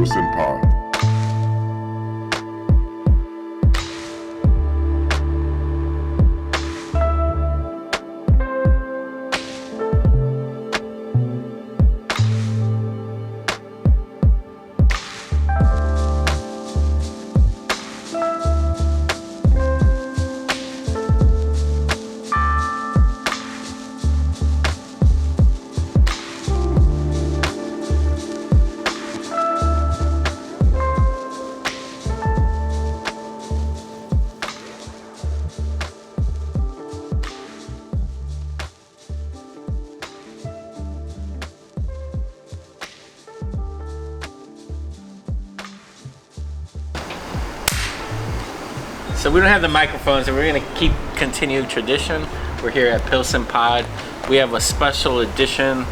PilsenPod. So we don't have the microphones, and we're gonna continue tradition. We're here at PilsenPod. We have a special edition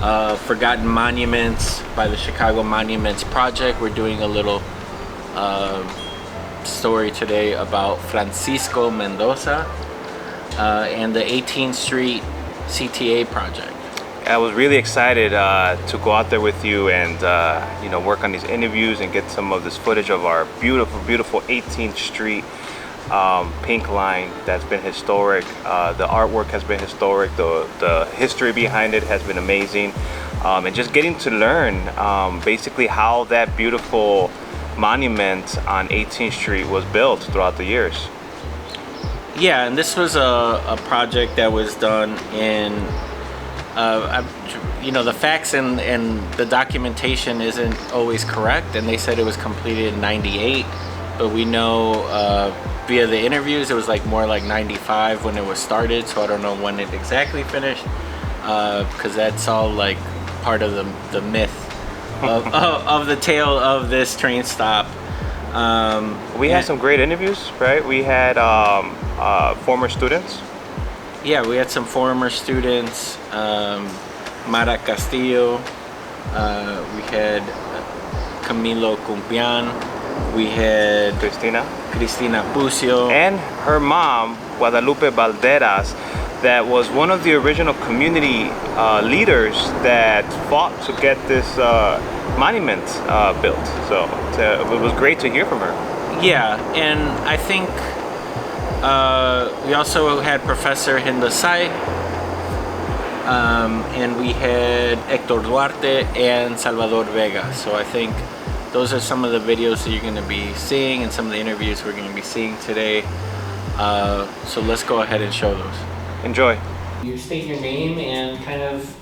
of Forgotten Monuments by the Chicago Monuments Project. We're doing a little story today about Francisco Mendoza and the 18th Street CTA project. I was really excited to go out there with you and work on these interviews and get some of this footage of our beautiful 18th Street pink line that's been historic. The artwork has been historic. The history behind it has been amazing, and just getting to learn basically how that beautiful monument on 18th Street was built throughout the years. Yeah, and this was a project that was done in the facts and the documentation isn't always correct, and they said it was completed in 98, but we know via the interviews it was more like 95 when it was started, so I don't know when it exactly finished, because that's all part of the myth of the tale of this train stop. We had some great interviews, right? We had former students. Yeah, we had some former students, Mara Castillo, we had Camilo Cumpian, we had Cristina Pucio, and her mom, Guadalupe Valderas, that was one of the original community leaders that fought to get this monument built. So it was great to hear from her. Yeah, and I think we also had Professor Hindosai, and we had Hector Duarte and Salvador Vega. So I think those are some of the videos that you're going to be seeing and some of the interviews we're going to be seeing today. So let's go ahead and show those. Enjoy. You state your name and kind of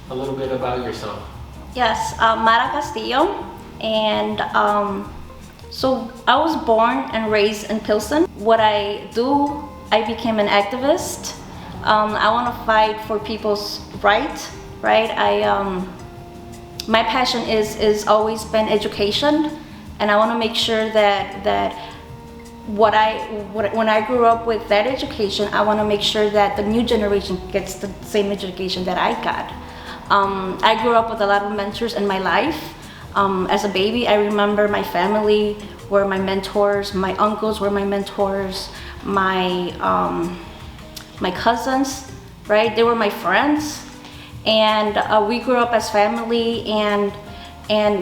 a little bit about yourself. Yes, Mara Castillo, and so I was born and raised in Pilsen. What I do, I became an activist. I want to fight for people's right? My passion is always been education, and I want to make sure that when I grew up with that education, I want to make sure that the new generation gets the same education that I got. I grew up with a lot of mentors in my life. As a baby, I remember my family were my mentors, my uncles were my mentors, my cousins, right? They were my friends, and we grew up as family, and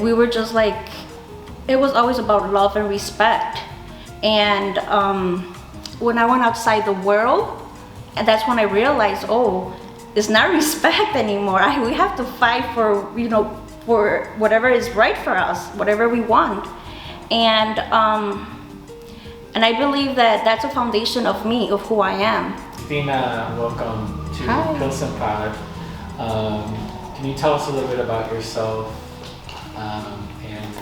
we were just it was always about love and respect. And when I went outside the world, and that's when I realized, it's not respect anymore. We have to fight for whatever is right for us, whatever we want. And I believe that that's a foundation of me, of who I am. Christina, welcome to Hi. PilsenPod. Can you tell us a little bit about yourself and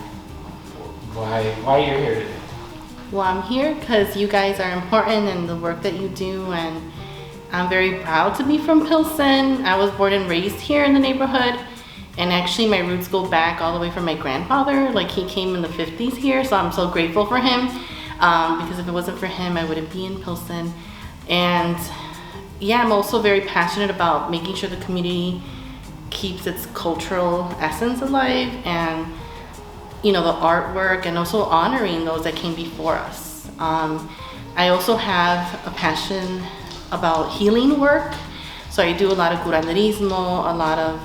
why you're here today? Well, I'm here because you guys are important in the work that you do, and I'm very proud to be from Pilsen. I was born and raised here in the neighborhood, and actually my roots go back all the way from my grandfather. He came in the 50s here, so I'm so grateful for him, because if it wasn't for him, I wouldn't be in Pilsen. And yeah, I'm also very passionate about making sure the community keeps its cultural essence alive, and the artwork, and also honoring those that came before us. I also have a passion about healing work. So I do a lot of curanderismo, a lot of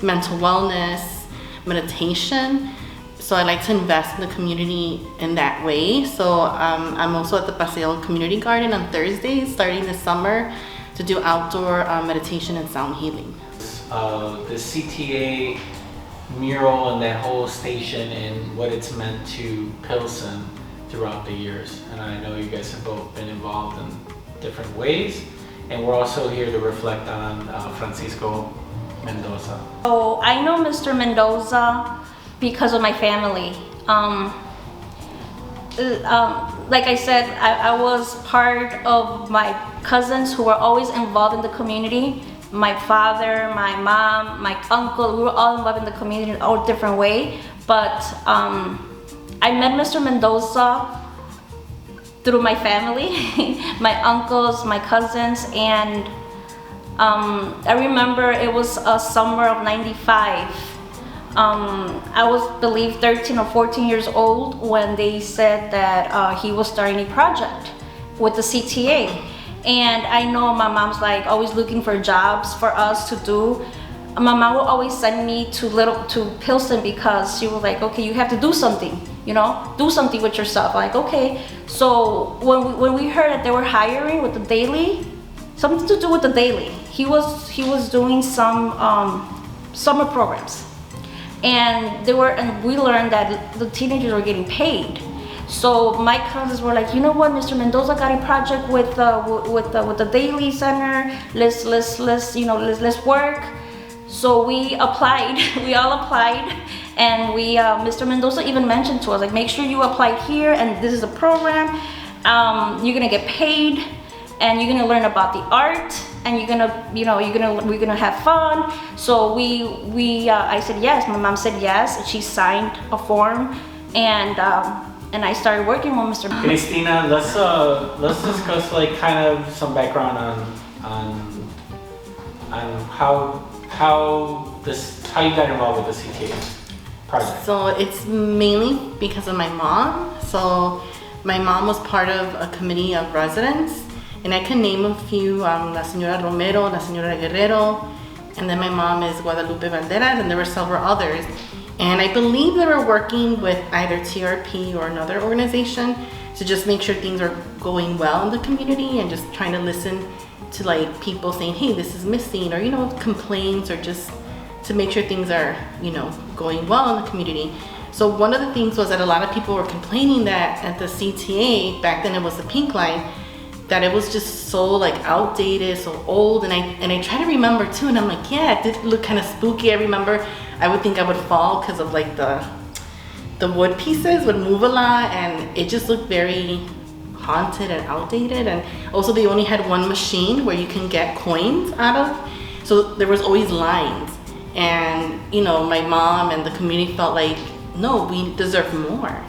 mental wellness, meditation. so I like to invest in the community in that way. So I'm also at the Paseo Community Garden on Thursdays starting this summer to do outdoor meditation and sound healing. The CTA mural and that whole station and what it's meant to Pilsen throughout the years. And I know you guys have both been involved in different ways. And we're also here to reflect on Francisco Mendoza. So I know Mr. Mendoza because of my family. Like I said, I was part of my cousins who were always involved in the community. My father, my mom, my uncle, we were all involved in the community in all different way. But I met Mr. Mendoza through my family, my uncles, my cousins, and I remember it was a summer of '95. I was, believe, 13 or 14 years old when they said that he was starting a project with the CTA. And I know my mom's like always looking for jobs for us to do. My mom would always send me to Pilsen because she was like, okay, you have to do something, you know, do something with yourself. Like, okay. So when we heard that they were hiring with the daily, something to do with the daily, he was doing some summer programs. And we learned that the teenagers were getting paid. So my cousins were like, you know what, Mr. Mendoza got a project with the Daily Center. Let's work. So we applied. We all applied, and Mr. Mendoza even mentioned to us, like, make sure you apply here, and this is a program. You're gonna get paid, and you're gonna learn about the art, and we're gonna have fun. So I said yes. My mom said yes. She signed a form, and I started working with Mr. Cristina, let's discuss like kind of some background on how you got involved with the CTA project. So it's mainly because of my mom. So my mom was part of a committee of residents, and I can name a few, La Señora Romero, La Señora Guerrero, and then my mom is Guadalupe Banderas, and there were several others. And I believe they were working with either TRP or another organization to just make sure things are going well in the community, and just trying to listen to like people saying, hey, this is missing, or, you know, complaints, or just to make sure things are, you know, going well in the community. So one of the things was that a lot of people were complaining that at the CTA, back then it was the Pink Line, that it was just so like outdated, so old. And I try to remember too, and I'm like, yeah, it did look kind of spooky. I remember I would think I would fall because of like the wood pieces would move a lot, and it just looked very haunted and outdated. And also they only had one machine where you can get coins out of, so there was always lines. And, you know, my mom and the community felt like, no, we deserve more.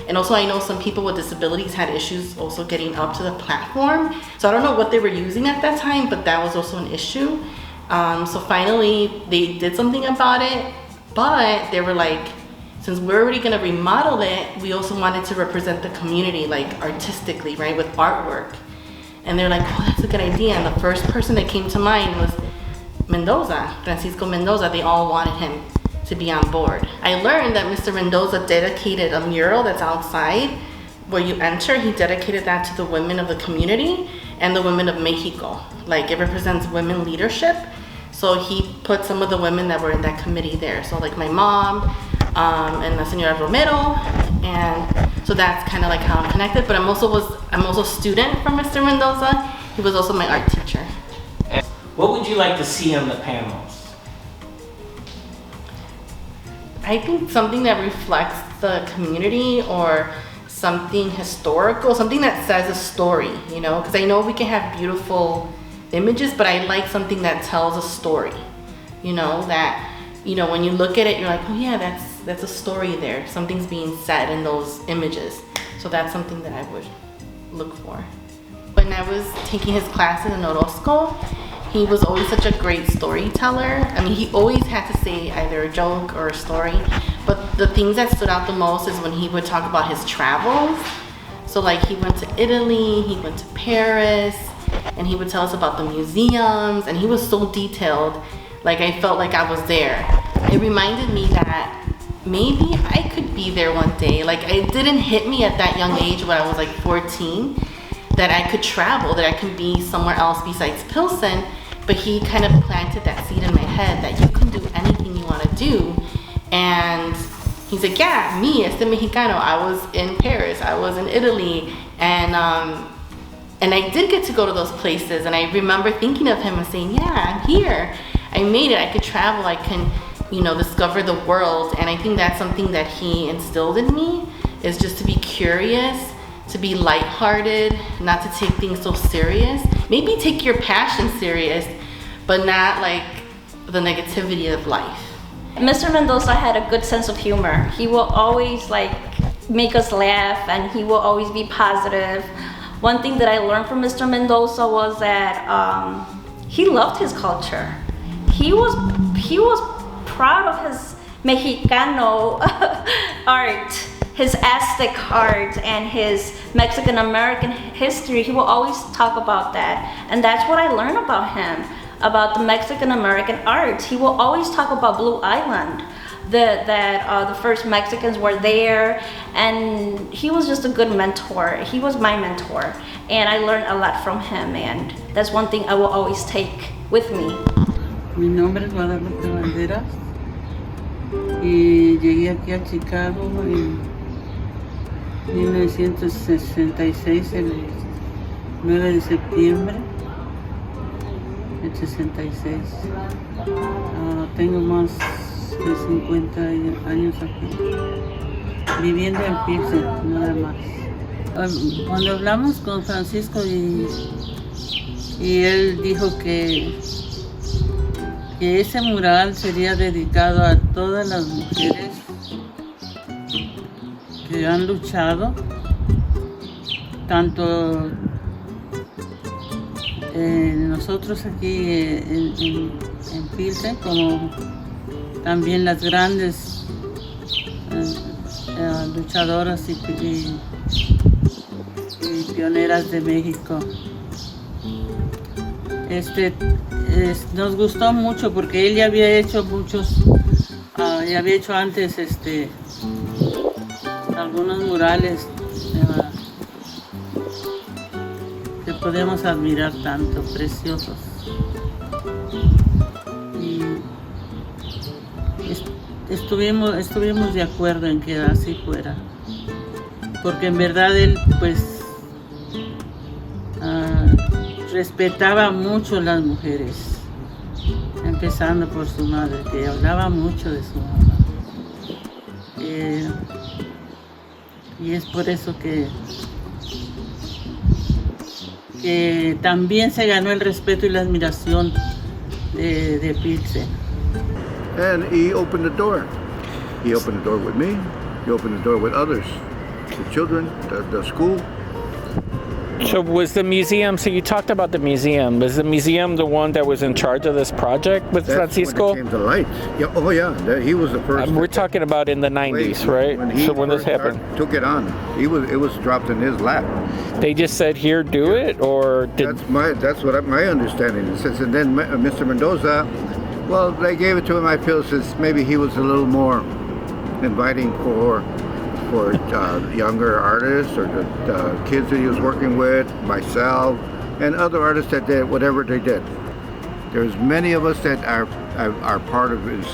And also I know some people with disabilities had issues also getting up to the platform. So I don't know what they were using at that time, but that was also an issue. So finally they did something about it, but they were like, since we're already gonna remodel it, we also wanted to represent the community like artistically, right, with artwork. And they're like, oh, that's a good idea. And the first person that came to mind was Mendoza, Francisco Mendoza. They all wanted him to be on board. I learned that Mr. Mendoza dedicated a mural that's outside where you enter. He dedicated that to the women of the community and the women of Mexico. Like, it represents women leadership. So he put some of the women that were in that committee there. So like my mom and La Señora Romero, and so that's kind of like how I'm connected. But I'm also a student from Mr. Mendoza. He was also my art teacher. And what would you like to see on the panels? I think something that reflects the community, or something historical, something that says a story, you know, because I know we can have beautiful images, but I like something that tells a story, you know, that, you know, when you look at it, you're like, oh yeah, that's a story there. Something's being said in those images. So that's something that I would look for. When I was taking his classes in Orozco, he was always such a great storyteller. I mean, he always had to say either a joke or a story, but the things that stood out the most is when he would talk about his travels. So like, he went to Italy, he went to Paris, and he would tell us about the museums, and he was so detailed. Like, I felt like I was there. It reminded me that maybe I could be there one day. Like, it didn't hit me at that young age when I was like 14 that I could travel, that I could be somewhere else besides Pilsen. But he kind of planted that seed in my head that you can do anything you want to do. And he's like, yeah, me, este mexicano. I was in Paris, I was in Italy, and I did get to go to those places. And I remember thinking of him and saying, yeah, I'm here. I made it. I could travel. I can, discover the world. And I think that's something that he instilled in me, is just to be curious, to be lighthearted, not to take things so serious. Maybe take your passion serious, but not like the negativity of life. Mr. Mendoza had a good sense of humor. He will always make us laugh, and he will always be positive. One thing that I learned from Mr. Mendoza was that he loved his culture. He was proud of his Mexicano art, his Aztec art, and his Mexican American history. He will always talk about that, and that's what I learned about him, about the Mexican American art. He will always talk about Blue Island, that the first Mexicans were there, and he was just a good mentor. He was my mentor, and I learned a lot from him, and that's one thing I will always take with me. Mi nombre es Guadalupe Banderas y llegué aquí a Chicago en 1966, el 9 de septiembre del 66. Tengo más de 50 años aquí, viviendo en Pilsen, nada más. Cuando hablamos con Francisco y él dijo que ese mural sería dedicado a todas las mujeres que han luchado, tanto nosotros aquí en Pilsen, como también las grandes luchadoras y pioneras de México. Nos gustó mucho porque él ya había hecho ya había hecho antes algunos murales que podemos admirar tanto, preciosos. Y estuvimos de acuerdo en que así fuera, porque en verdad él respetaba mucho a las mujeres, empezando por su madre, que hablaba mucho de su mamá. Y es por eso que también se ganó el respeto y la admiración de Pilsen. And he opened the door. He opened the door with me. He opened the door with others, the children, the school. So was the museum, so you talked about the museum, was the museum the one that was in charge of this project with Francisco? When it came to light. Yeah, oh yeah, he was the first. We're talking about in the 90s, right? When this happened. Took it on. It was dropped in his lap. They just said, here, do it, or did... That's what my understanding is. And then Mr. Mendoza, well, they gave it to him, I feel, since maybe he was a little more inviting for younger artists or the kids that he was working with, myself, and other artists that did whatever they did. There's many of us that are part of his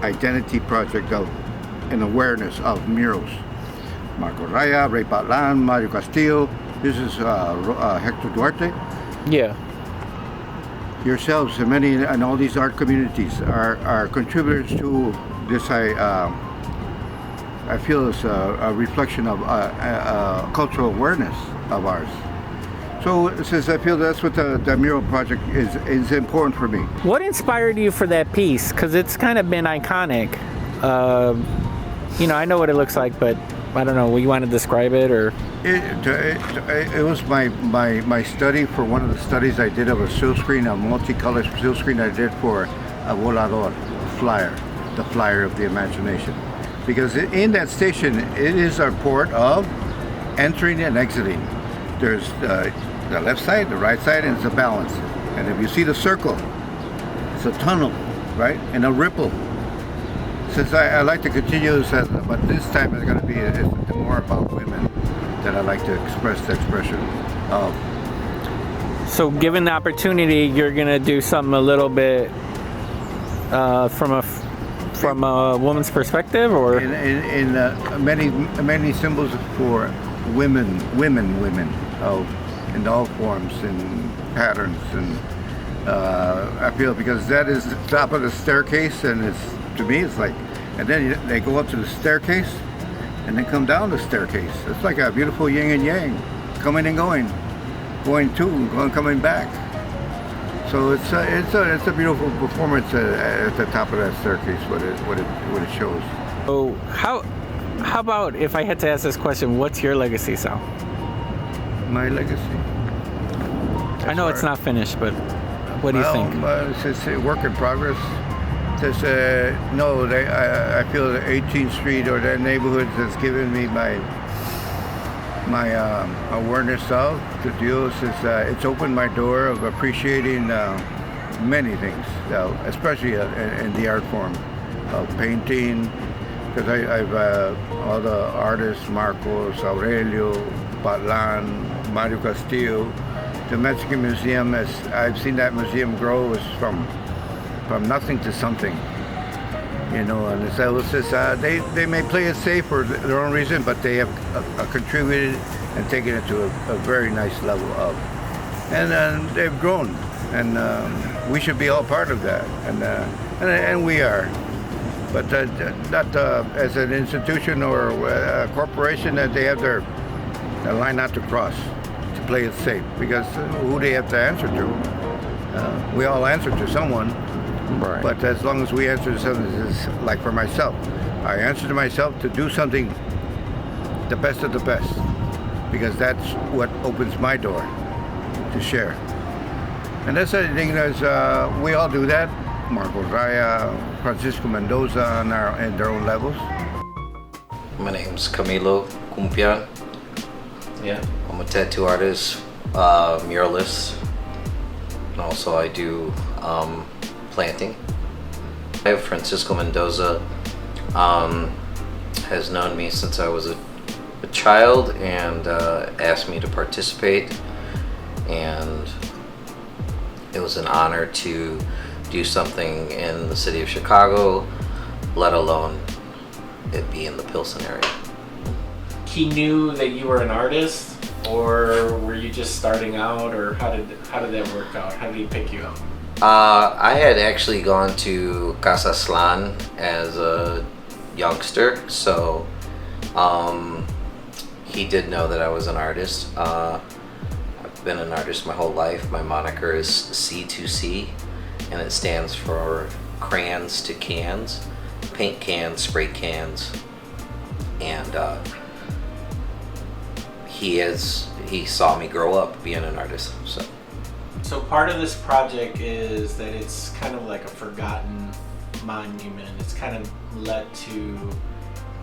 identity project of an awareness of murals. Marco Raya, Ray Patlan, Mario Castillo, this is Hector Duarte. Yeah. Yourselves and many and all these art communities are contributors to this. I feel it's a reflection of cultural awareness of ours. So since I feel that's what the mural project is important for me. What inspired you for that piece? Because it's kind of been iconic. I know what it looks like, but I don't know. Will you want to describe it or? It was my study for one of the studies I did of a silk screen, a multicolored silk screen I did for a volador flyer, the flyer of the imagination. Because in that station, it is our port of entering and exiting. There's the left side, the right side, and it's a balance. And if you see the circle, it's a tunnel, right? And a ripple. since I like to continue, but this time it's going to be it's more about women that I like to express the expression of. So given the opportunity, you're gonna do something a little bit from a woman's perspective, or in many symbols for women, in all forms and patterns, and I feel because that is the top of the staircase, and it's to me it's like, and then they go up to the staircase, and then come down the staircase. It's like a beautiful yin and yang, coming and going to and coming back. So it's a beautiful performance at the top of that staircase. What it shows. so how about if I had to ask this question, what's your legacy, Sal? My legacy. I know it's not finished, but what do you think? It's a work in progress. I feel that 18th Street or that neighborhood has given me my awareness of the deal. It's opened my door of appreciating many things, especially in the art form of painting. Because I've all the artists, Marcos, Aurelio, Patlan, Mario Castillo. The Mexican Museum, I've seen that museum grow, is from nothing to something, and it's just, they may play it safe for their own reason, but they have contributed and taken it to a very nice level of, and they've grown, and we should be all part of that, and we are, but not as an institution or a corporation that they have their line not to cross, to play it safe, because who they have to answer to. We all answer to someone. Right. But as long as we answer to something, like for myself, I answer to myself to do something the best of the best, because that's what opens my door to share. And that's the thing, we all do that. Marcos Raya, Francisco Mendoza in their own levels. My name's Camilo Cumpian. Yeah. I'm a tattoo artist, muralist, and also I do planting. Francisco Mendoza has known me since I was a child and asked me to participate, and it was an honor to do something in the city of Chicago, let alone it be in the Pilsen area. He knew that you were an artist, or were you just starting out, or how did that work out? How did he pick you up? I had actually gone to Casa Slan as a youngster, so he did know that I was an artist. I've been an artist my whole life. My moniker is C2C, and it stands for crayons to cans, paint cans, spray cans, and he saw me grow up being an artist. So part of this project is that it's kind of like a forgotten monument. It's kind of led to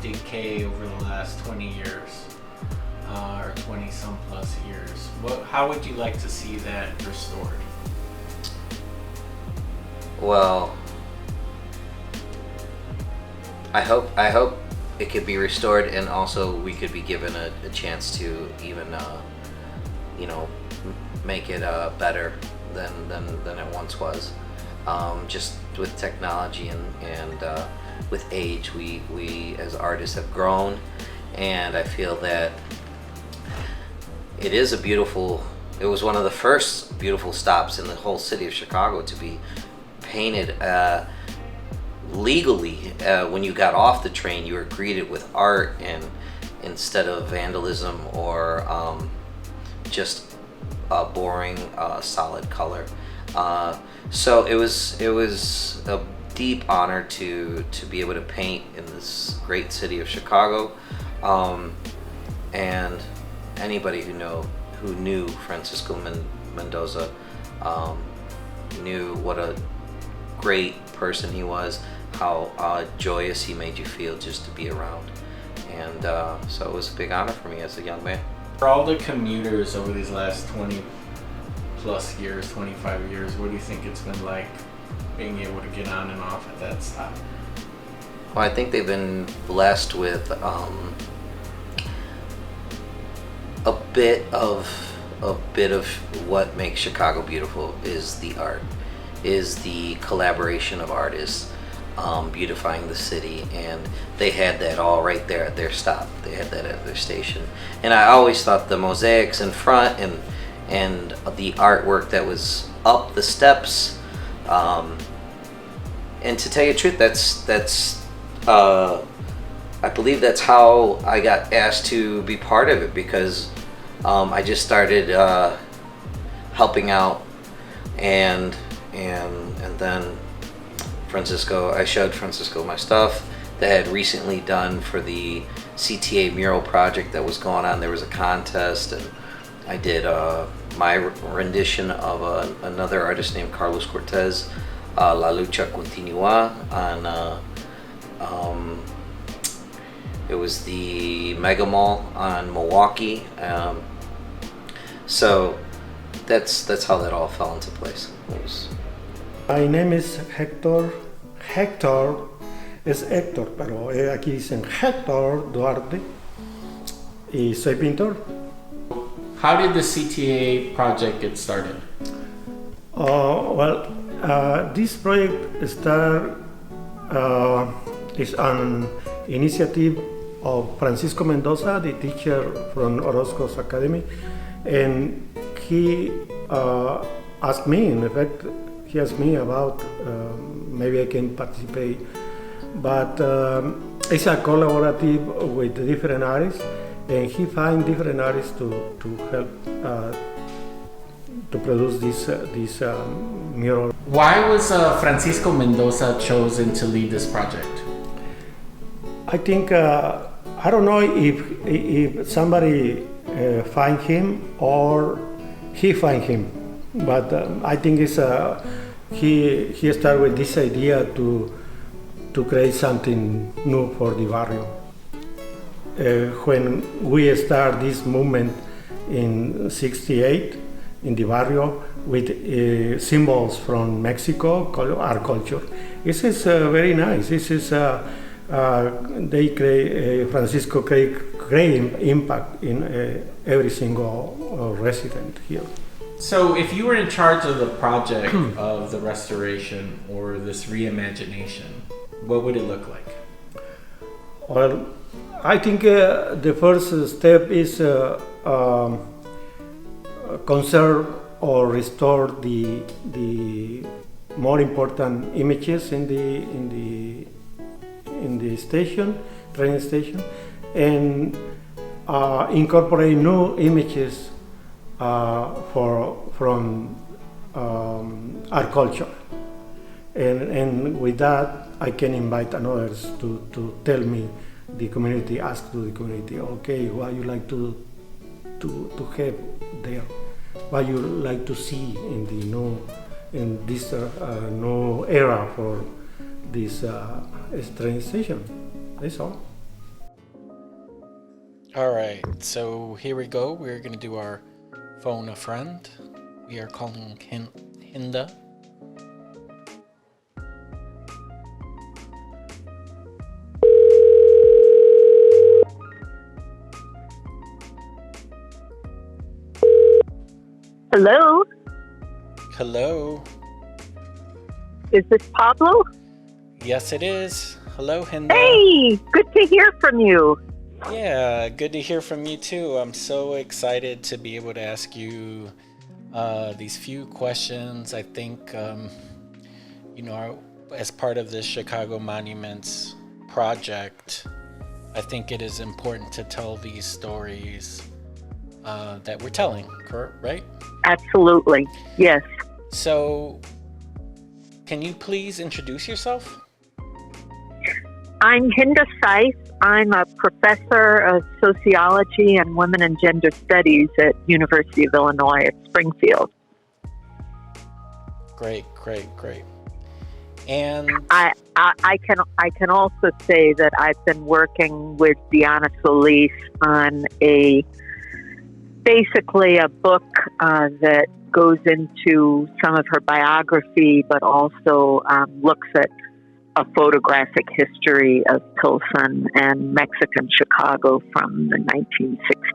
decay over the last 20 years, or 20 some plus years. How would you like to see that restored? Well, I hope it could be restored, and also we could be given a chance to even make it better than it once was. Just with technology and with age, we as artists have grown, and I feel that it was one of the first beautiful stops in the whole city of Chicago to be painted legally. When you got off the train, you were greeted with art, and instead of vandalism or just a boring solid color. So it was a deep honor to be able to paint in this great city of Chicago, and anybody who knew Francisco Mendoza knew what a great person he was, how joyous he made you feel just to be around, and so it was a big honor for me as a young man. For all the commuters over these last 20 plus years, 25 years, what do you think it's been like being able to get on and off at that stop? Well, I think they've been blessed with a bit of what makes Chicago beautiful is the art, is the collaboration of artists beautifying the city, and they had that all right there at their stop. They had that at their station, and I always thought the mosaics in front and the artwork that was up the steps. And to tell you the truth, that's I believe that's how I got asked to be part of it, because I just started helping out, and then I showed Francisco my stuff that I had recently done for the CTA mural project that was going on. There was a contest, and I did my rendition of another artist named Carlos Cortez, La Lucha Continua, on it was the Mega Mall on Milwaukee. So that's how that all fell into place. My name is Hector. Hector es Héctor, pero aquí dicen Hector Duarte y soy pintor. How did the CTA project get started? This project is an initiative of Francisco Mendoza, the teacher from Orozco's Academy, and he asked me, in effect, he asked me about maybe I can participate, but it's a collaborative with different artists, and he finds different artists to help to produce this mural. Why was Francisco Mendoza chosen to lead this project? I think I don't know if somebody find him or he find him, but I think it's he started with this idea to create something new for the barrio. When we start this movement in '68 in the barrio with symbols from Mexico, our culture, this is very nice. This is they create Francisco create impact in every single resident here. So if you were in charge of the project of the restoration or this reimagination, what would it look like? Well, I think the first step is conserve or restore the more important images in the station, train station, and incorporate new images from our culture. And with that, I can invite others to tell me, the community, ask to the community, okay, what you like to have there, what you like to see in this new era for this train station. That's all. All right, so here we go. We're gonna do our phone a friend. We are calling Hinda. Hello, Hello. is this Pablo? Yes, it is. Hello, Hinda. Hey, good to hear from you. Yeah, good to hear from you too. I'm so excited to be able to ask you these few questions. I think, as part of this Chicago Monuments project, I think it is important to tell these stories that we're telling, correct? Right? Absolutely, yes. So, can you please introduce yourself? I'm Hinda Seiss. I'm a professor of sociology and women and gender studies at University of Illinois at Springfield. Great. And I can also say that I've been working with Diana Solis on basically a book that goes into some of her biography, but also looks at a photographic history of Pilsen and Mexican Chicago from the 1960s.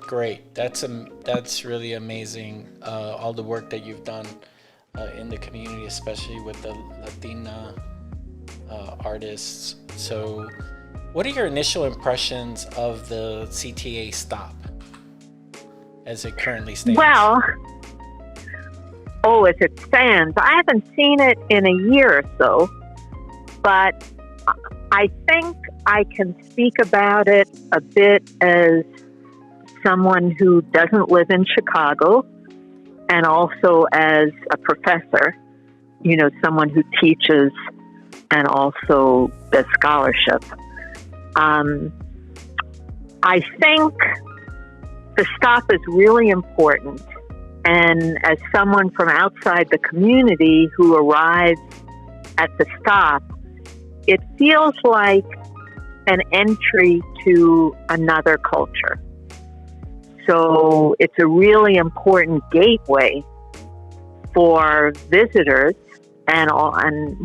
Great. That's really amazing. All the work that you've done in the community, especially with the Latina artists. So, what are your initial impressions of the CTA stop as it currently stands? Well, as it stands, I haven't seen it in a year or so, but I think I can speak about it a bit as someone who doesn't live in Chicago and also as a professor, someone who teaches and also does scholarship. I think the stop is really important. And as someone from outside the community who arrives at the stop, it feels like an entry to another culture. So it's a really important gateway for visitors, and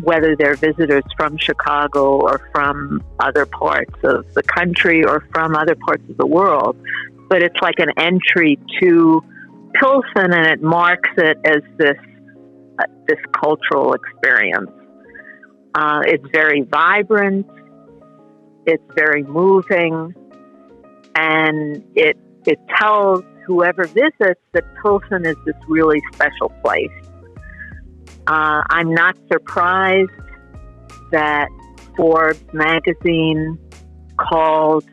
whether they're visitors from Chicago or from other parts of the country or from other parts of the world. But it's like an entry to Pilsen, and it marks it as this cultural experience. It's very vibrant, it's very moving, and it tells whoever visits that Pilsen is this really special place. I'm not surprised that Forbes magazine called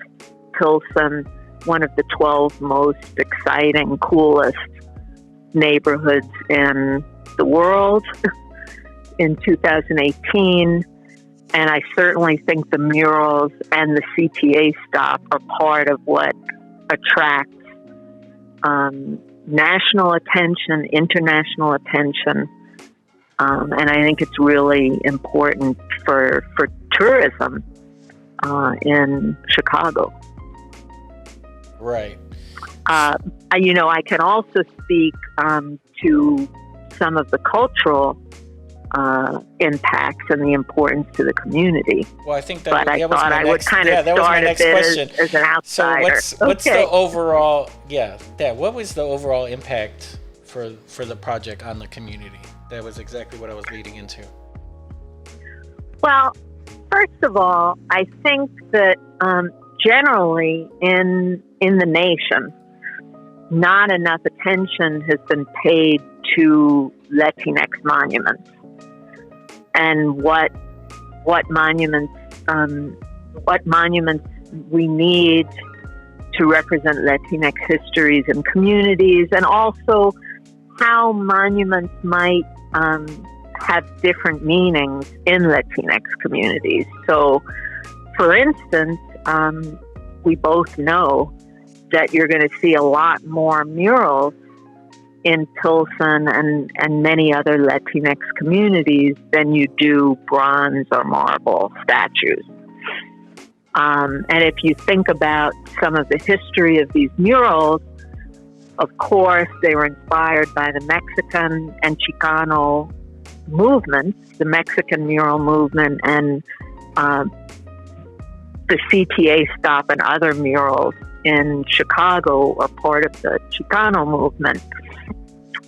Pilsen one of the 12 most exciting, coolest neighborhoods in the world in 2018. And I certainly think the murals and the CTA stop are part of what attracts national attention, international attention. And I think it's really important for tourism in Chicago. Right. I can also speak to some of the cultural impacts and the importance to the community. Well, I think that I would kind of start a bit as an outsider. So what's the overall? Yeah, Dad. What was the overall impact for the project on the community? That was exactly what I was leading into. Well, first of all, I think that generally in the nation, not enough attention has been paid to Latinx monuments and what monuments we need to represent Latinx histories and communities, and also how monuments might have different meanings in Latinx communities. So, for instance, we both know that you're going to see a lot more murals in Pilsen and many other Latinx communities than you do bronze or marble statues. And if you think about some of the history of these murals, of course, they were inspired by the Mexican and Chicano movements, the Mexican mural movement, and the CTA stop and other murals in Chicago are part of the Chicano movement.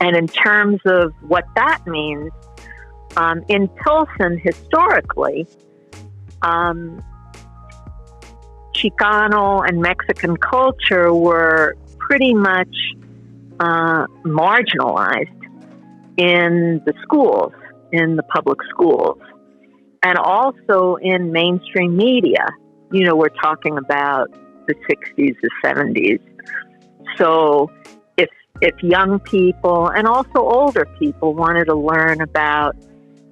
And in terms of what that means, in Pilsen historically, Chicano and Mexican culture were pretty much marginalized in the schools, in the public schools, and also in mainstream media. We're talking about the 60s, the 70s. So if young people and also older people wanted to learn about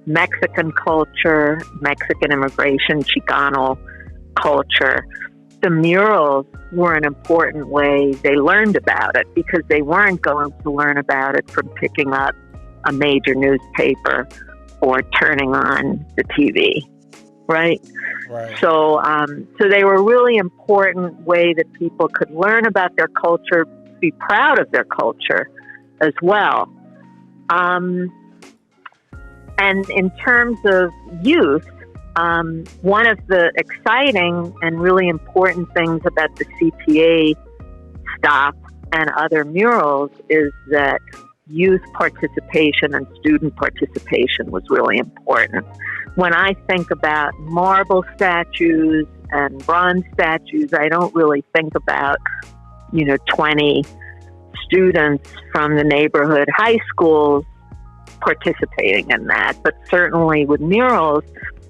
Mexican culture, Mexican immigration, Chicano culture, the murals were an important way they learned about it, because they weren't going to learn about it from picking up a major newspaper or turning on the TV, right? So they were a really important way that people could learn about their culture, be proud of their culture as well. And And in terms of youth, one of the exciting and really important things about the CTA stop and other murals is that youth participation and student participation was really important. When I think about marble statues and bronze statues, I don't really think about, 20 students from the neighborhood high schools participating in that. But certainly with murals,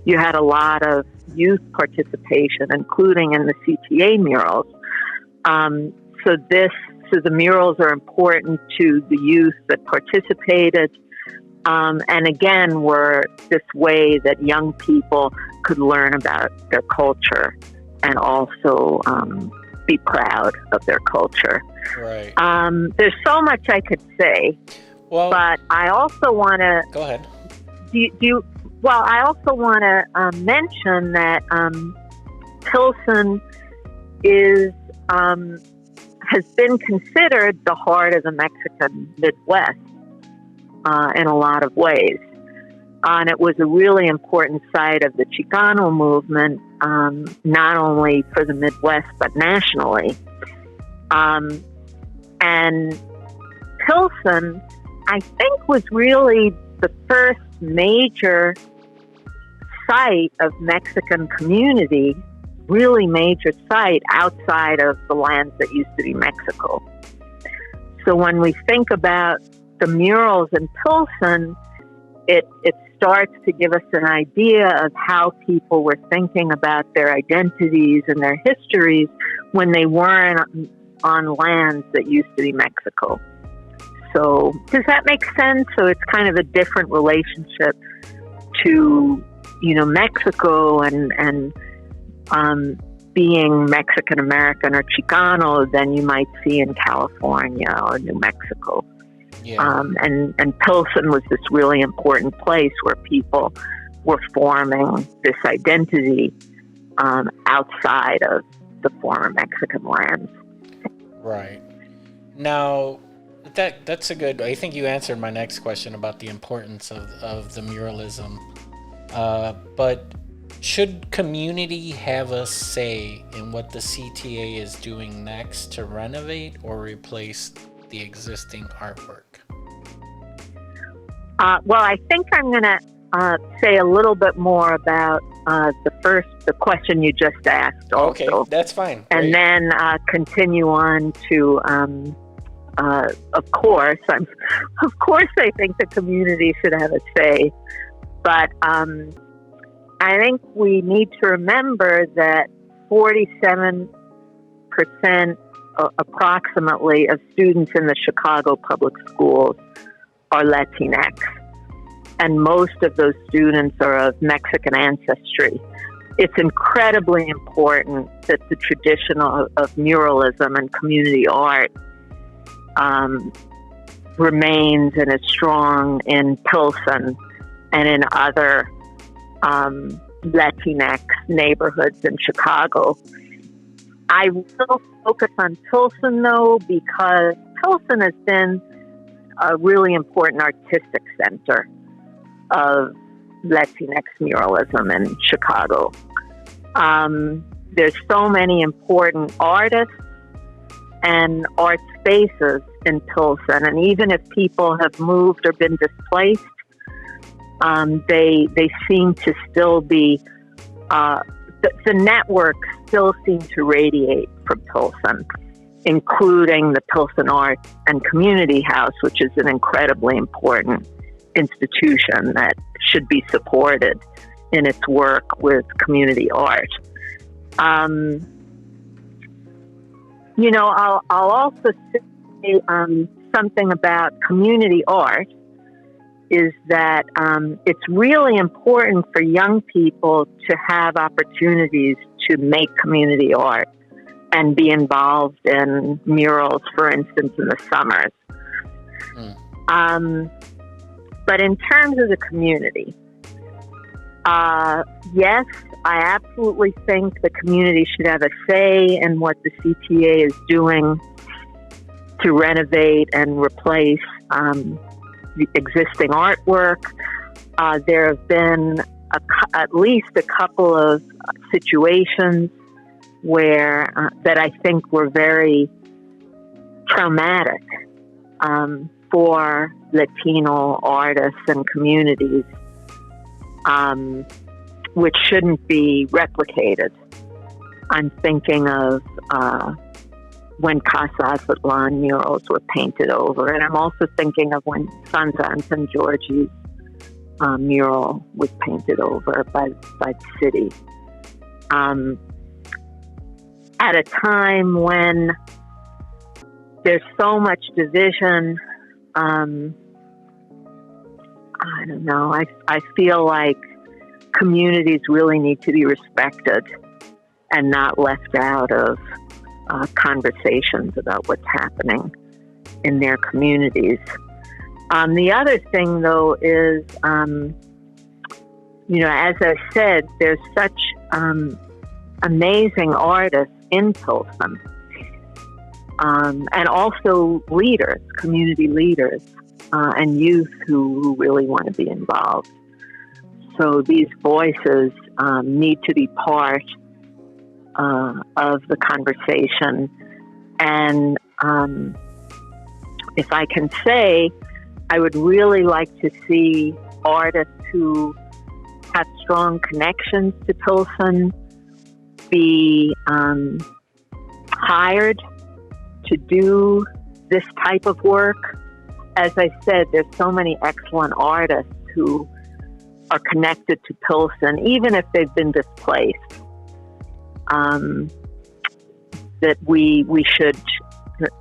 you had a lot of youth participation, including in the CTA murals. So the murals are important to the youth that participated, and again, were this way that young people could learn about their culture and also be proud of their culture. Right. There's so much I could say, but I also want to... Go ahead. I also want to mention that Pilsen has been considered the heart of the Mexican Midwest in a lot of ways. And it was a really important site of the Chicano movement, not only for the Midwest, but nationally. And Pilsen, I think, was really the first major site of Mexican community, really major site outside of the lands that used to be Mexico. So when we think about the murals in Pilsen, it starts to give us an idea of how people were thinking about their identities and their histories when they weren't on lands that used to be Mexico. So does that make sense? So it's kind of a different relationship to, Mexico and being Mexican American or Chicano than you might see in California or New Mexico. Yeah. And Pilsen was this really important place where people were forming this identity outside of the former Mexican lands. Right. Now, that's a good... I think you answered my next question about the importance of the muralism. But should community have a say in what the CTA is doing next to renovate or replace the existing artwork? Well, I think I'm going to say a little bit more about the question you just asked also. Okay, that's fine. And then continue on to, of course, I think the community should have a say. But I think we need to remember that 47% approximately of students in the Chicago public schools are Latinx. And most of those students are of Mexican ancestry. It's incredibly important that the tradition of muralism and community art remains and is strong in Pilsen and in other Latinx neighborhoods in Chicago. I will focus on Pilsen, though, because Pilsen has been a really important artistic center of Latinx muralism in Chicago. There's so many important artists and art spaces in Pilsen, and even if people have moved or been displaced, they seem to still be, the network still seems to radiate from Pilsen, including the Pilsen Art and Community House, which is an incredibly important institution that should be supported in its work with community art. I'll also say something about community art is that it's really important for young people to have opportunities to make community art and be involved in murals, for instance, in the summers. But in terms of the community, yes, I absolutely think the community should have a say in what the CTA is doing to renovate and replace the existing artwork. There have been at least a couple of situations where that I think were very traumatic for Latino artists and communities, which shouldn't be replicated. I'm thinking of when Casa Aztlán murals were painted over, and I'm also thinking of when Sanza and San Giorgi's mural was painted over by the city. At a time when there's so much division, I don't know, I feel like communities really need to be respected and not left out of conversations about what's happening in their communities. The other thing, though, is, as I said, there's such amazing artists in Pilsen, and also leaders, community leaders, and youth who really want to be involved. So these voices need to be part of the conversation. And if I can say, I would really like to see artists who have strong connections to Pilsen be hired to do this type of work. As I said, there's so many excellent artists who are connected to Pilsen, even if they've been displaced. That we should,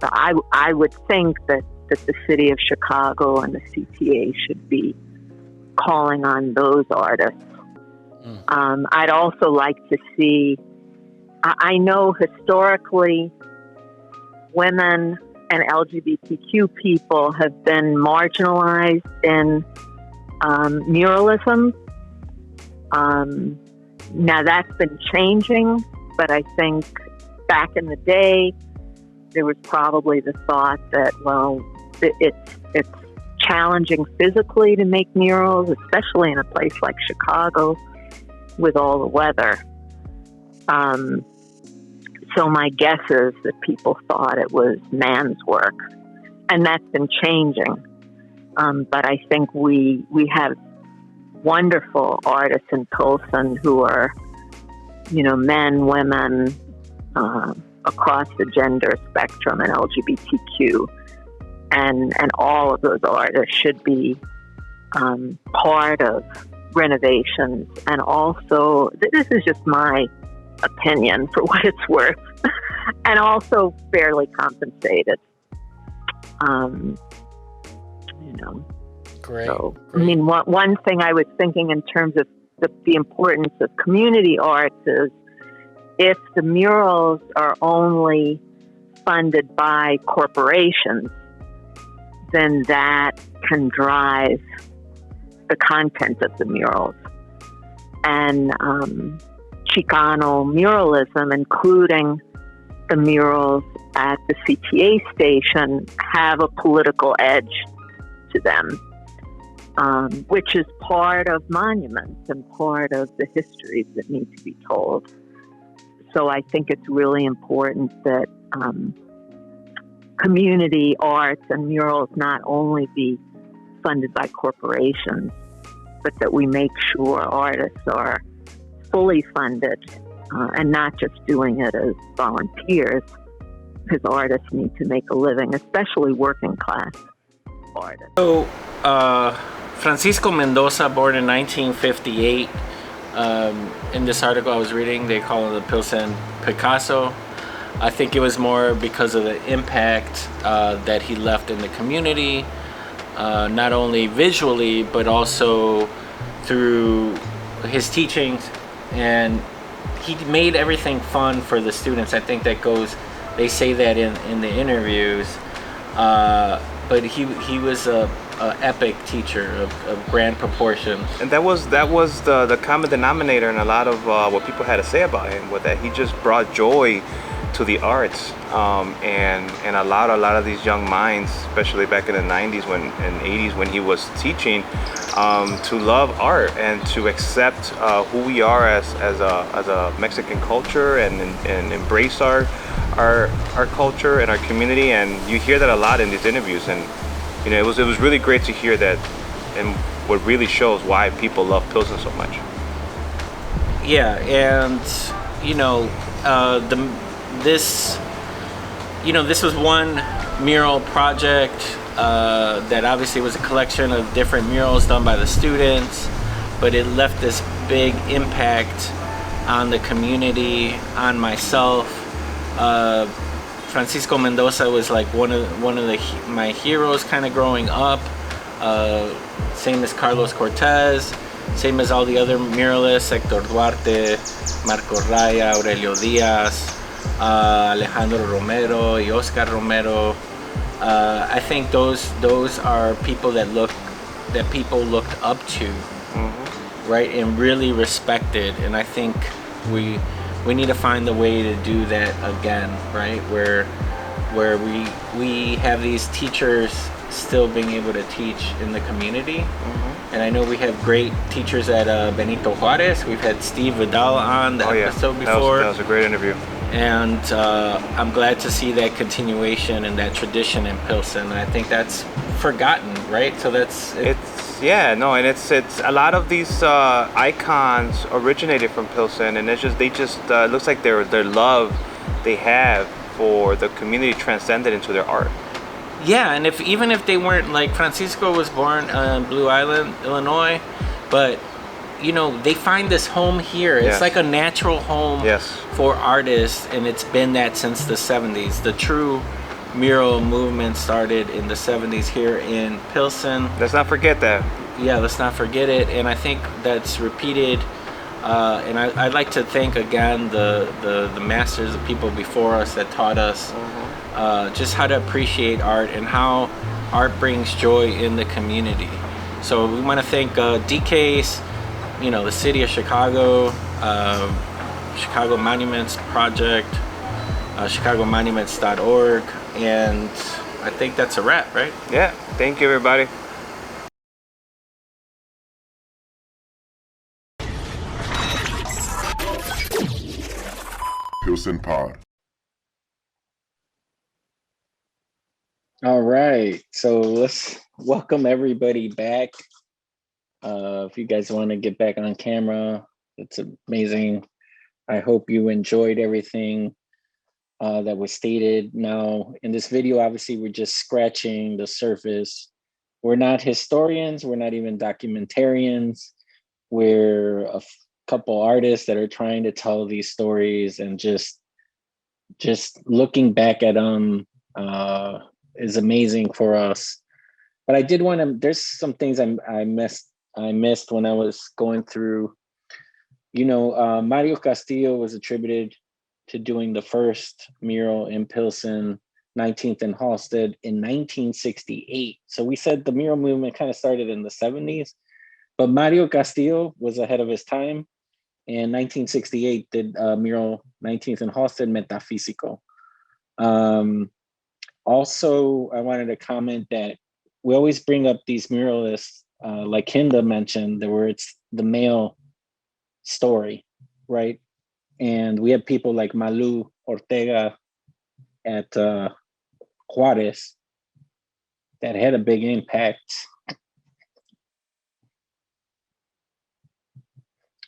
I would think that the city of Chicago and the CTA should be calling on those artists. I'd also like to see, I know historically women and LGBTQ people have been marginalized in muralism. Now that's been changing, but I think back in the day, there was probably the thought that, well, it's challenging physically to make murals, especially in a place like Chicago with all the weather. So my guess is that people thought it was man's work, and that's been changing. But I think we have wonderful artists in Pilsen who are, men, women, across the gender spectrum and LGBTQ. And all of those artists should be part of renovations. And also, this is just my opinion for what it's worth, and also fairly compensated. Great. So, I mean, one thing I was thinking in terms of the importance of community arts is if the murals are only funded by corporations, then that can drive the content of the murals. And Chicano muralism, including the murals at the CTA station, have a political edge to them, which is part of monuments and part of the histories that need to be told. So I think it's really important that community arts and murals not only be funded by corporations, but that we make sure artists are fully funded and not just doing it as volunteers, because artists need to make a living, especially working class artists. So, Francisco Mendoza, born in 1958. In this article I was reading, they call him the Pilsen Picasso. I think it was more because of the impact that he left in the community, not only visually, but also through his teachings. And he made everything fun for the students. I think that goes, they say that in the interviews. But he was a epic teacher of grand proportions. And that was the common denominator in a lot of what people had to say about him, was that he just brought joy to the arts, and a lot of these young minds, especially back in the 90s and 80s when he was teaching, to love art and to accept who we are as a Mexican culture, and embrace our culture and our community. And you hear that a lot in these interviews, and it was really great to hear that, and what really shows why people love Pilsen so much. Yeah, and this was one mural project that obviously was a collection of different murals done by the students, but it left this big impact on the community, on myself. Francisco Mendoza was like one of my heroes kind of growing up. Same as Carlos Cortez, same as all the other muralists, Hector Duarte, Marco Raya, Aurelio Diaz, Alejandro Romero, y Oscar Romero. I think those are people that people looked up to, right, and really respected. And I think we need to find a way to do that again, right, where we have these teachers still being able to teach in the community. And I know we have great teachers at Benito Juarez. We've had Steve Vidal on the episode before. That was a great interview. And I'm glad to see that continuation and that tradition in Pilsen. I think that's forgotten, right? So it's a lot of these icons originated from Pilsen, and it looks like their love they have for the community transcended into their art. Yeah, and even if they weren't, like Francisco was born in Blue Island, Illinois, but they find this home here. It's Yes. like a natural home Yes. for artists, and it's been that since the 70s. The true mural movement started in the 70s here in Pilsen. Let's not forget that. Yeah, let's not forget it. And I think that's repeated. And I'd like to thank again the masters, the people before us that taught us just how to appreciate art and how art brings joy in the community. So we want to thank DCASE, the city of Chicago, Chicago Monuments Project, chicagomonuments.org, and I think that's a wrap, right? Yeah, thank you everybody. PilsenPod. All right, so let's welcome everybody back. If you guys want to get back on camera, it's amazing. I hope you enjoyed everything that was stated. Now, in this video, obviously, we're just scratching the surface. We're not historians. We're not even documentarians. We're a couple artists that are trying to tell these stories, and just looking back at them is amazing for us. But I did want to, there's some things I missed when I was going through. Mario Castillo was attributed to doing the first mural in Pilsen, 19th and Halsted, in 1968. So we said the mural movement kind of started in the 70s, but Mario Castillo was ahead of his time. In 1968, did mural 19th and Halsted Metafísico. Also, I wanted to comment that we always bring up these muralists, like Hinda mentioned, where it's the male story, right? And we have people like Malu Ortega at Juarez that had a big impact.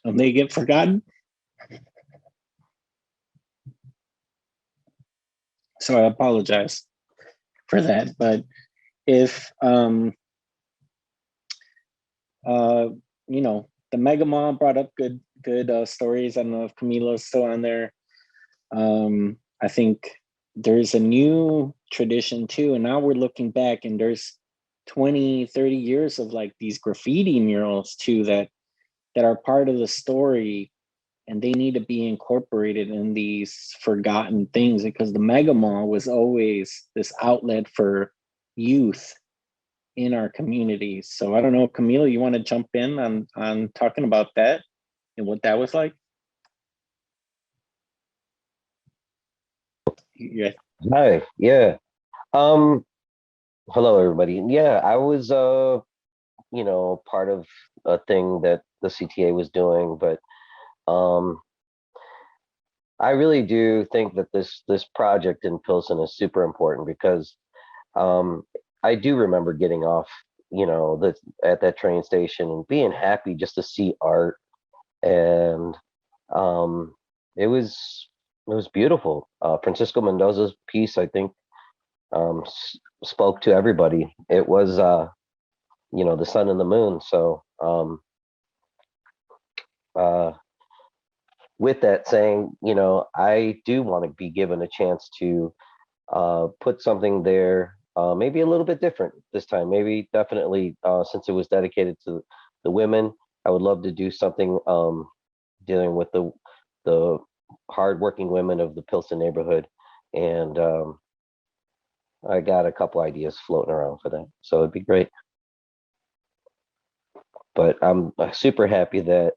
And they get forgotten. So I apologize for that. But if, the Mega Mall brought up good stories. I don't know if Camilo's still on there. I think there's a new tradition too. And now we're looking back, and there's 20, 30 years of like these graffiti murals too that are part of the story, and they need to be incorporated in these forgotten things, because the Mega Mall was always this outlet for youth in our communities. So I don't know, Camilo, you want to jump in on talking about that and what that was like? Yeah. Hi. Yeah. Um. Hello, everybody. Yeah, I was part of a thing that the CTA was doing, but um, I really do think that this project in Pilsen is super important because um, I do remember getting off, the at that train station and being happy just to see art, and um, it was it was beautiful. Francisco Mendoza's piece, I think, spoke to everybody. It was, the sun and the moon. So, uh, with that saying, I do want to be given a chance to put something there, maybe a little bit different this time. Maybe definitely, since it was dedicated to the women, I would love to do something dealing with the hardworking women of the Pilsen neighborhood, and I got a couple ideas floating around for that. So it'd be great. But I'm super happy that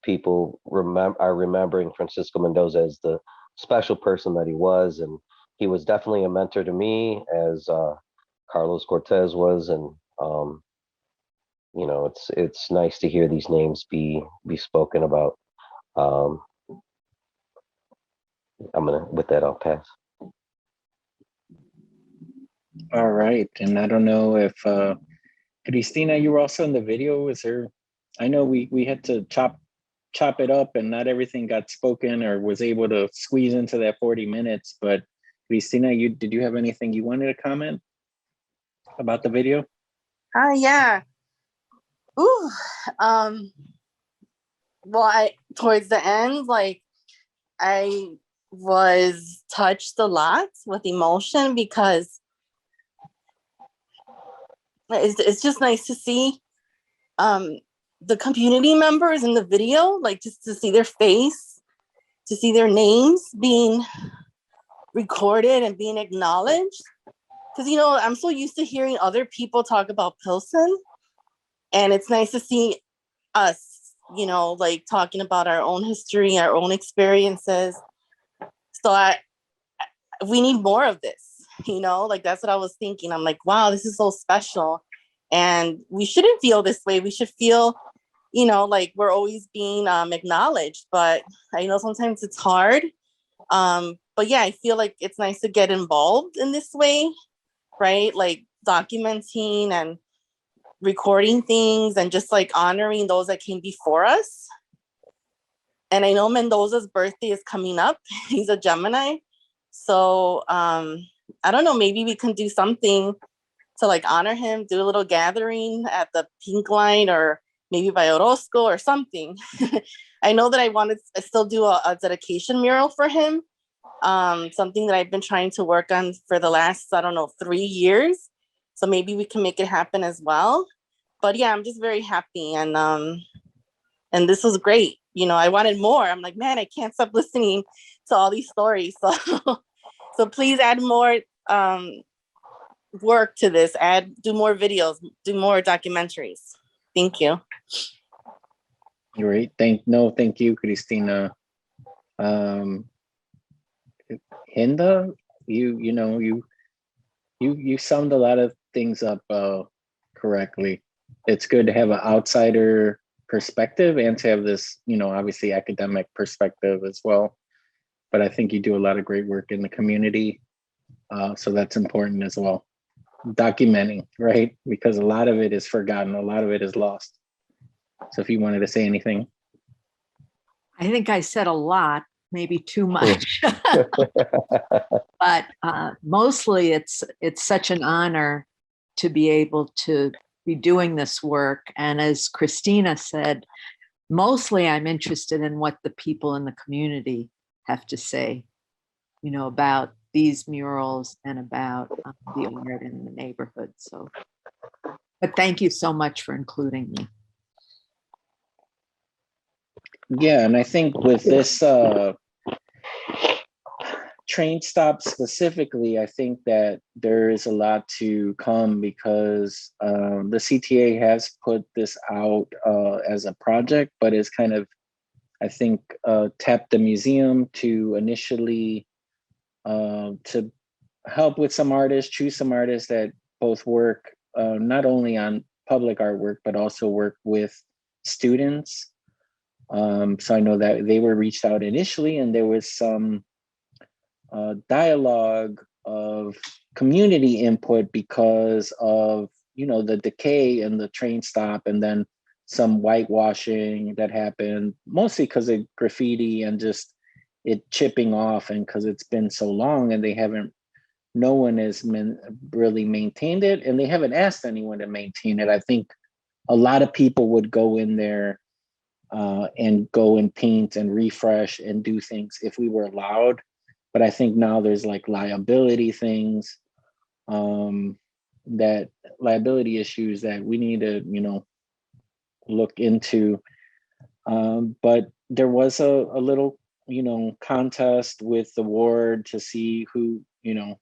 people are remembering Francisco Mendoza as the special person that he was, and he was definitely a mentor to me, as Carlos Cortez was, and it's nice to hear these names be spoken about. Um, with that, I'll pass. All right. And I don't know if Cristina, you were also in the video. Is there? I know we had to chop it up, and not everything got spoken or was able to squeeze into that 40 minutes. But Cristina, did you have anything you wanted to comment about the video? Yeah. Ooh. Well, towards the end, like, I was touched a lot with emotion because it's just nice to see the community members in the video, like, just to see their face, to see their names being recorded and being acknowledged. Because, I'm so used to hearing other people talk about Pilsen, and it's nice to see us, like, talking about our own history, our own experiences. So we need more of this, like, that's what I was thinking. I'm like, wow, this is so special. And we shouldn't feel this way. We should feel, like we're always being acknowledged. But I know sometimes it's hard. But yeah, I feel like it's nice to get involved in this way, right? Like, documenting and recording things and just, like, honoring those that came before us. And I know Mendoza's birthday is coming up. He's a Gemini. So I don't know, maybe we can do something to, like, honor him, do a little gathering at the Pink Line, or maybe by Orozco or something. I know that I wanted to still do a dedication mural for him, something that I've been trying to work on for the last, 3 years. So maybe we can make it happen as well. But yeah, I'm just very happy, and this was great. I wanted more. I'm like, man, I can't stop listening to all these stories. So please add more work to this. Do more videos, do more documentaries. Thank you. Great. Thank you, Cristina. Hinda, you summed a lot of things up correctly. It's good to have an outsider perspective and to have this, obviously academic perspective as well. But I think you do a lot of great work in the community. So that's important as well. Documenting, right? Because a lot of it is forgotten, a lot of it is lost. So if you wanted to say anything. I think I said a lot, maybe too much. But mostly it's such an honor to be able to be doing this work. And as Christina said, mostly I'm interested in what the people in the community have to say, about these murals and about the art in the neighborhood. So, but thank you so much for including me. Yeah, and I think with this train stop specifically, I think that there is a lot to come because the CTA has put this out as a project, but it's kind of, I think, tapped the museum to initially to help with some artists, choose some artists that both work not only on public artwork, but also work with students. So I know that they were reached out initially, and there was some dialogue of community input because of, you know, the decay and the train stop, and then some whitewashing that happened, mostly because of graffiti and just it chipping off, and because it's been so long and they haven't, no one has really maintained it, and they haven't asked anyone to maintain it. I think a lot of people would go in there and go and paint and refresh and do things if we were allowed. But I think now there's like liability things, that liability issues that we need to, you know, look into. But there was a little, you know, contest with the ward to see who, you know,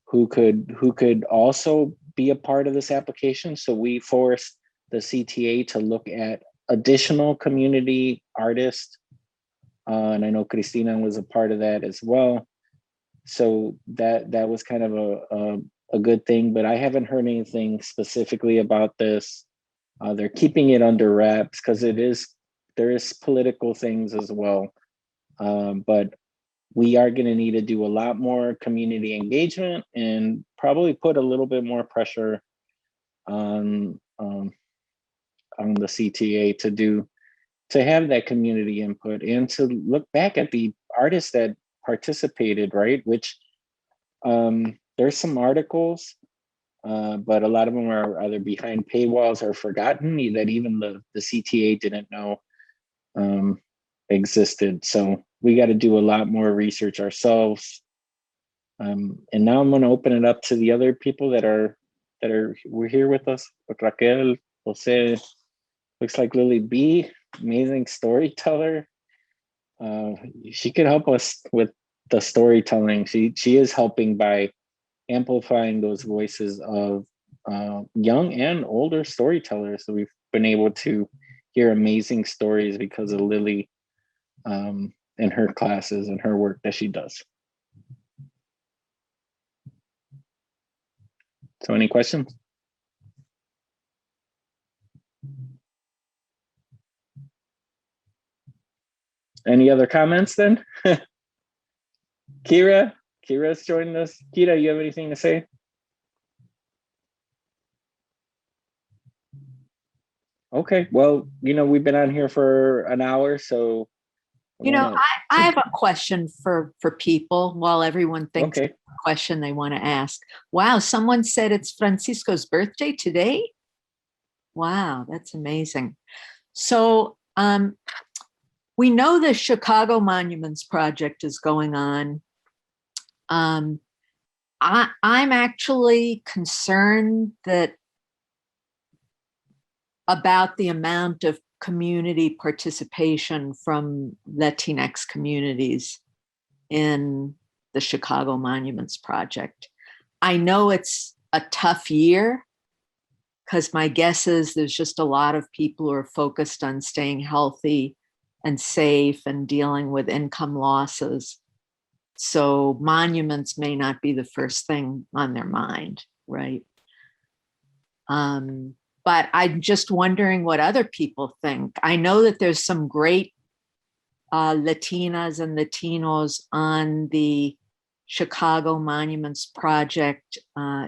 who could also be a part of this application. So we forced the CTA to look at additional community artists. And I know Cristina was a part of that as well. So that was kind of a good thing, but I haven't heard anything specifically about this. They're keeping it under wraps because there is political things as well. But we are going to need to do a lot more community engagement and probably put a little bit more pressure on the CTA to have that community input and to look back at the artists that participated, right? Which there's some articles, but a lot of them are either behind paywalls or forgotten that even the CTA didn't know existed. So we got to do a lot more research ourselves. And now I'm going to open it up to the other people that were here with us. Raquel, Jose, looks like Lily B, amazing storyteller. She could help us with the storytelling. She is helping by amplifying those voices of young and older storytellers. So we've been able to hear amazing stories because of Lily and her classes and her work that she does. So any questions? Any other comments then? Kira's joined us. Kira, you have anything to say? Okay, well, you know, we've been on here for an hour, so. You know, I have a question for people while everyone thinks of the question they want to ask. Wow, someone said it's Francisco's birthday today? Wow, that's amazing. So we know the Chicago Monuments Project is going on. I'm actually concerned about the amount of community participation from Latinx communities in the Chicago Monuments Project. I know it's a tough year because my guess is there's just a lot of people who are focused on staying healthy and safe and dealing with income losses. So monuments may not be the first thing on their mind, right? But I'm just wondering what other people think. I know that there's some great Latinas and Latinos on the Chicago Monuments Project.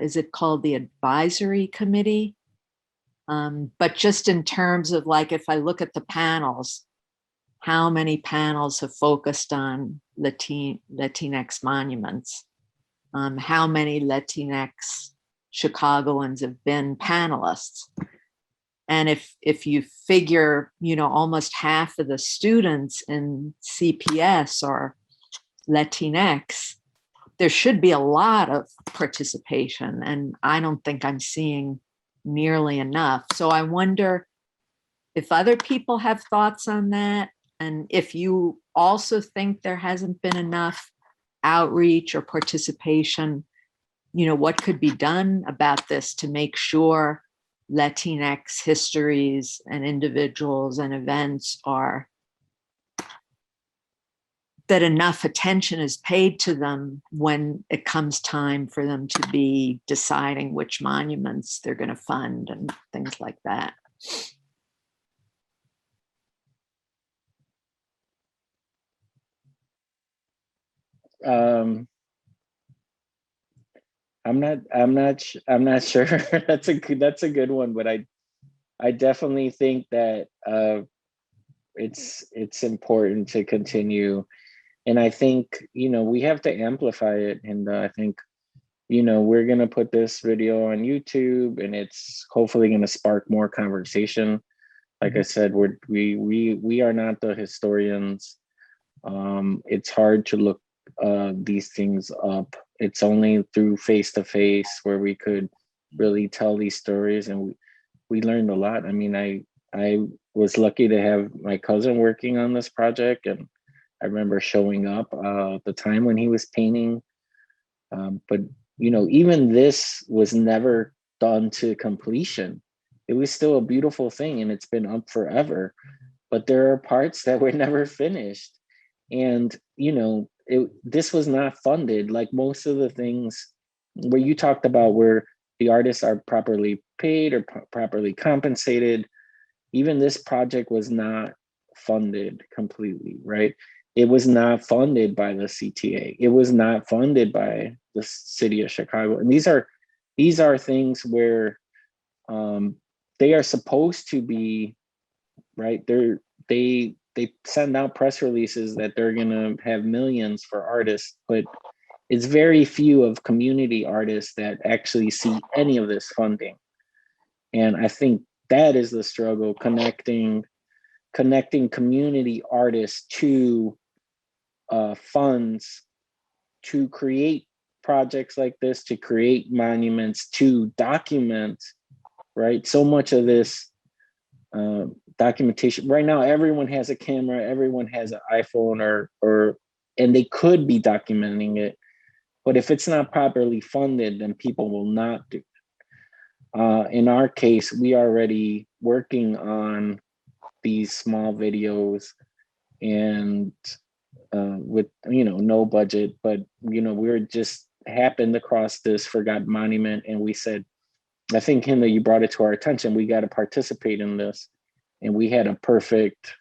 Is it called the Advisory Committee? But just in terms of like, if I look at the panels, how many panels have focused on Latinx monuments? How many Latinx Chicagoans have been panelists? And if you figure, you know, almost half of the students in CPS are Latinx, there should be a lot of participation. And I don't think I'm seeing nearly enough. So I wonder if other people have thoughts on that. And if you also think there hasn't been enough outreach or participation, you know, what could be done about this to make sure Latinx histories and individuals and events are that enough attention is paid to them when it comes time for them to be deciding which monuments they're going to fund and things like that. Um, I'm not sure. That's a good one, but I definitely think that it's important to continue, and I think we have to amplify it, and I think we're gonna put this video on YouTube, and it's hopefully gonna spark more conversation. Like I said, we are not the historians. It's hard to look these things up. It's only through face to face where we could really tell these stories, and we learned a lot. I mean, I was lucky to have my cousin working on this project, and I remember showing up the time when he was painting. But even this was never done to completion. It was still a beautiful thing, and it's been up forever. But there are parts that were never finished, and this was not funded like most of the things where you talked about, where the artists are properly paid or properly compensated. Even this project was not funded completely, right? It was not funded by the CTA. It was not funded by the city of Chicago. And these are things where they are supposed to be, right? They send out press releases that they're gonna have millions for artists, but it's very few of community artists that actually see any of this funding. And I think that is the struggle, connecting community artists to funds to create projects like this, to create monuments, to document, right? So much of this documentation right now, everyone has a camera, everyone has an iPhone, and they could be documenting it, but if it's not properly funded, then people will not do it. In our case, we are already working on these small videos, and with no budget, but we're just happened across this forgotten monument, and we said, I think, Hinda, you brought it to our attention, we got to participate in this, and we had a perfect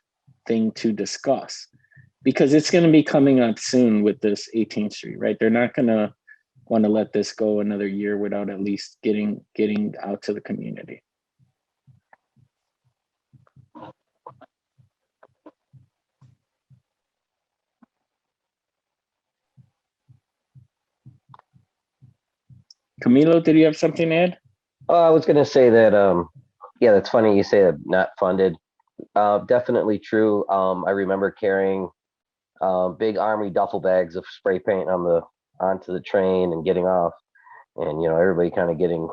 thing to discuss, because it's going to be coming up soon with this 18th Street, right? They're not going to want to let this go another year without at least getting out to the community. Camilo, did you have something to add? Oh, I was going to say that, yeah, that's funny you say that, not funded. Definitely true. I remember carrying big army duffel bags of spray paint onto the train and getting off, and everybody kind of getting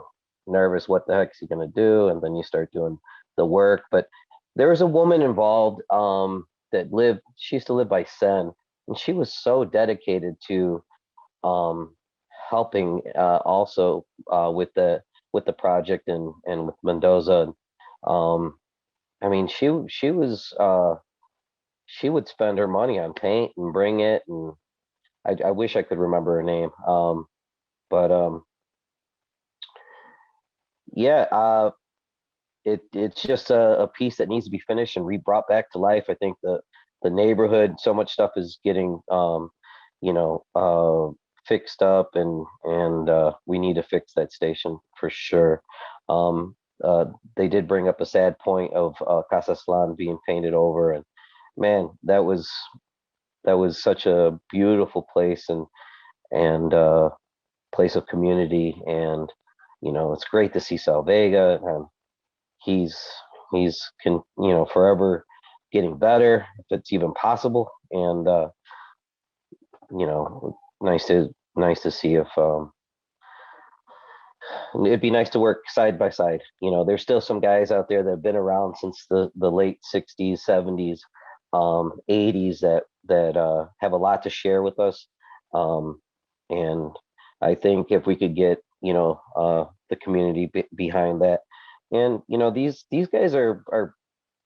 nervous. What the heck is he going to do? And then you start doing the work. But there was a woman involved she used to live by Sen, and she was so dedicated to helping also with the project and with Mendoza. I mean, she would spend her money on paint and bring it, and I wish I could remember her name. But yeah, it's just a piece that needs to be finished and brought back to life. I think the neighborhood, so much stuff is getting fixed up, and we need to fix that station for sure. They did bring up a sad point of Casa Slan being painted over, and man, that was such a beautiful place, and place of community, and it's great to see Sal Vega, and he's forever getting better if it's even possible, and nice to see if it'd be nice to work side by side. There's still some guys out there that have been around since the late 60s, 70s, 80s that have a lot to share with us. And I think if we could get, the community behind that, and, these guys are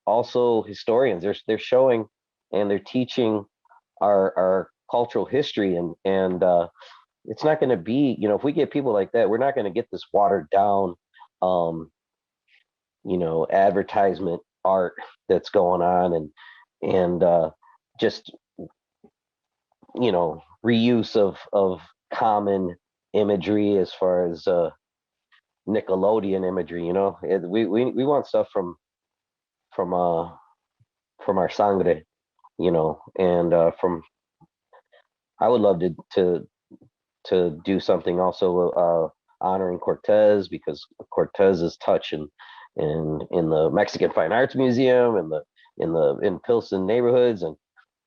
also historians. They're showing and they're teaching our cultural history, and it's not going to be, if we get people like that, we're not going to get this watered down, advertisement art that's going on, and just reuse of common imagery as far as Nickelodeon imagery. We want stuff from our sangre, and from I would love to do something also honoring Cortez, because Cortez's touch in the Mexican Fine Arts Museum and in Pilsen neighborhoods, and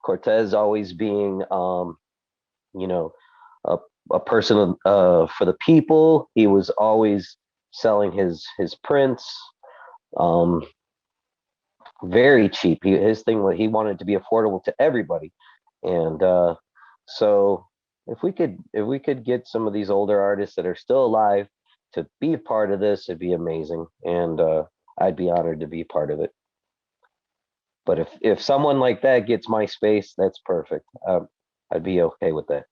Cortez always being a person for the people. He was always selling his prints very cheap. His thing was he wanted to be affordable to everybody, and so if we could get some of these older artists that are still alive to be a part of this, it'd be amazing, and I'd be honored to be part of it. But if someone like that gets my space, that's perfect. I'd be okay with that.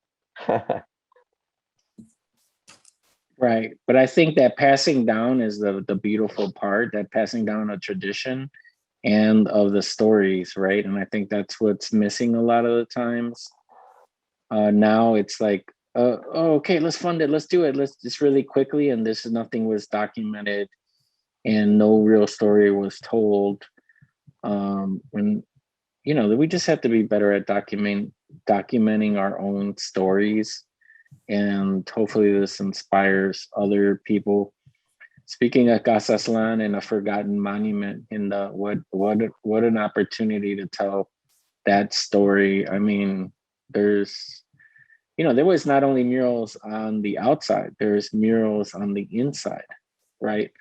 Right. But I think that passing down is the beautiful part, that passing down a tradition and of the stories, right? And I think that's what's missing a lot of the times. Now it's like, okay, let's fund it. Let's do it. Let's just really quickly. And nothing was documented and no real story was told. And, we just have to be better at documenting our own stories. And hopefully this inspires other people. Speaking of Casaslan and a forgotten monument, what an opportunity to tell that story. I mean, there was not only murals on the outside, there's murals on the inside, right?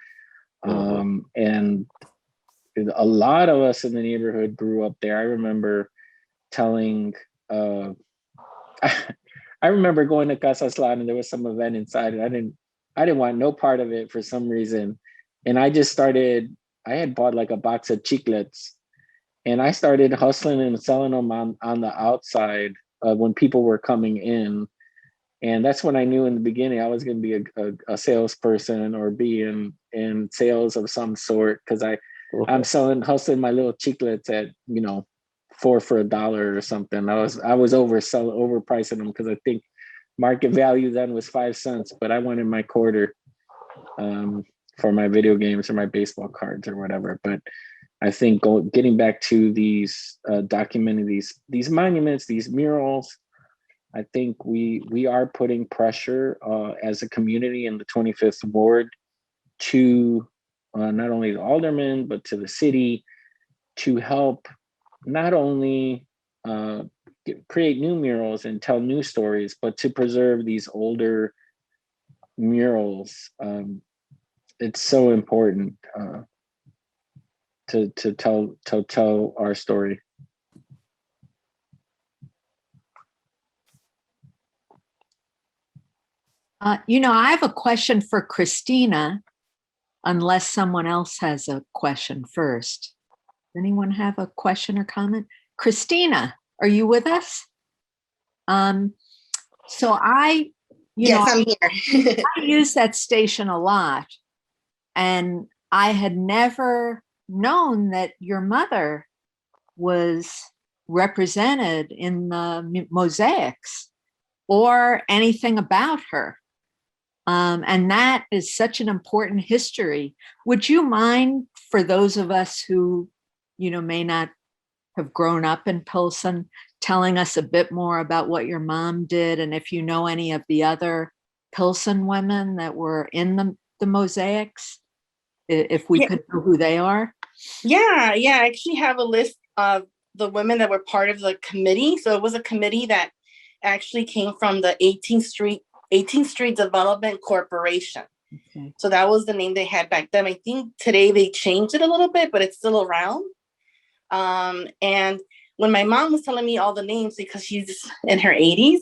And a lot of us in the neighborhood grew up there. I remember telling, I remember going to Casaslan and there was some event inside, and I didn't want no part of it for some reason. And I had bought like a box of chiclets, and I started hustling and selling them on the outside when people were coming in. And that's when I knew in the beginning I was going to be a salesperson or be in sales of some sort, because I'm hustling my little chiclets at, $4 for $1 or something. I was overpricing them because I think market value then was 5 cents, but I wanted my quarter for my video games or my baseball cards or whatever. But I think getting back to these documenting these monuments, these murals, I think we are putting pressure as a community in the 25th Ward to not only the aldermen, but to the city to help not only create new murals and tell new stories, but to preserve these older murals. It's so important to tell our story. I have a question for Christina, unless someone else has a question first. Anyone have a question or comment? Christina, are you with us? So I'm here. I use that station a lot, and I had never known that your mother was represented in the mosaics or anything about her. And that is such an important history. Would you mind, for those of us who, may not have grown up in Pilsen, telling us a bit more about what your mom did, and if you know any of the other Pilsen women that were in the mosaics, if we could know who they are? Yeah, I actually have a list of the women that were part of the committee. So it was a committee that actually came from the 18th Street Development Corporation. Okay. So that was the name they had back then. I think today they changed it a little bit, but it's still around. And when my mom was telling me all the names, because she's in her 80s,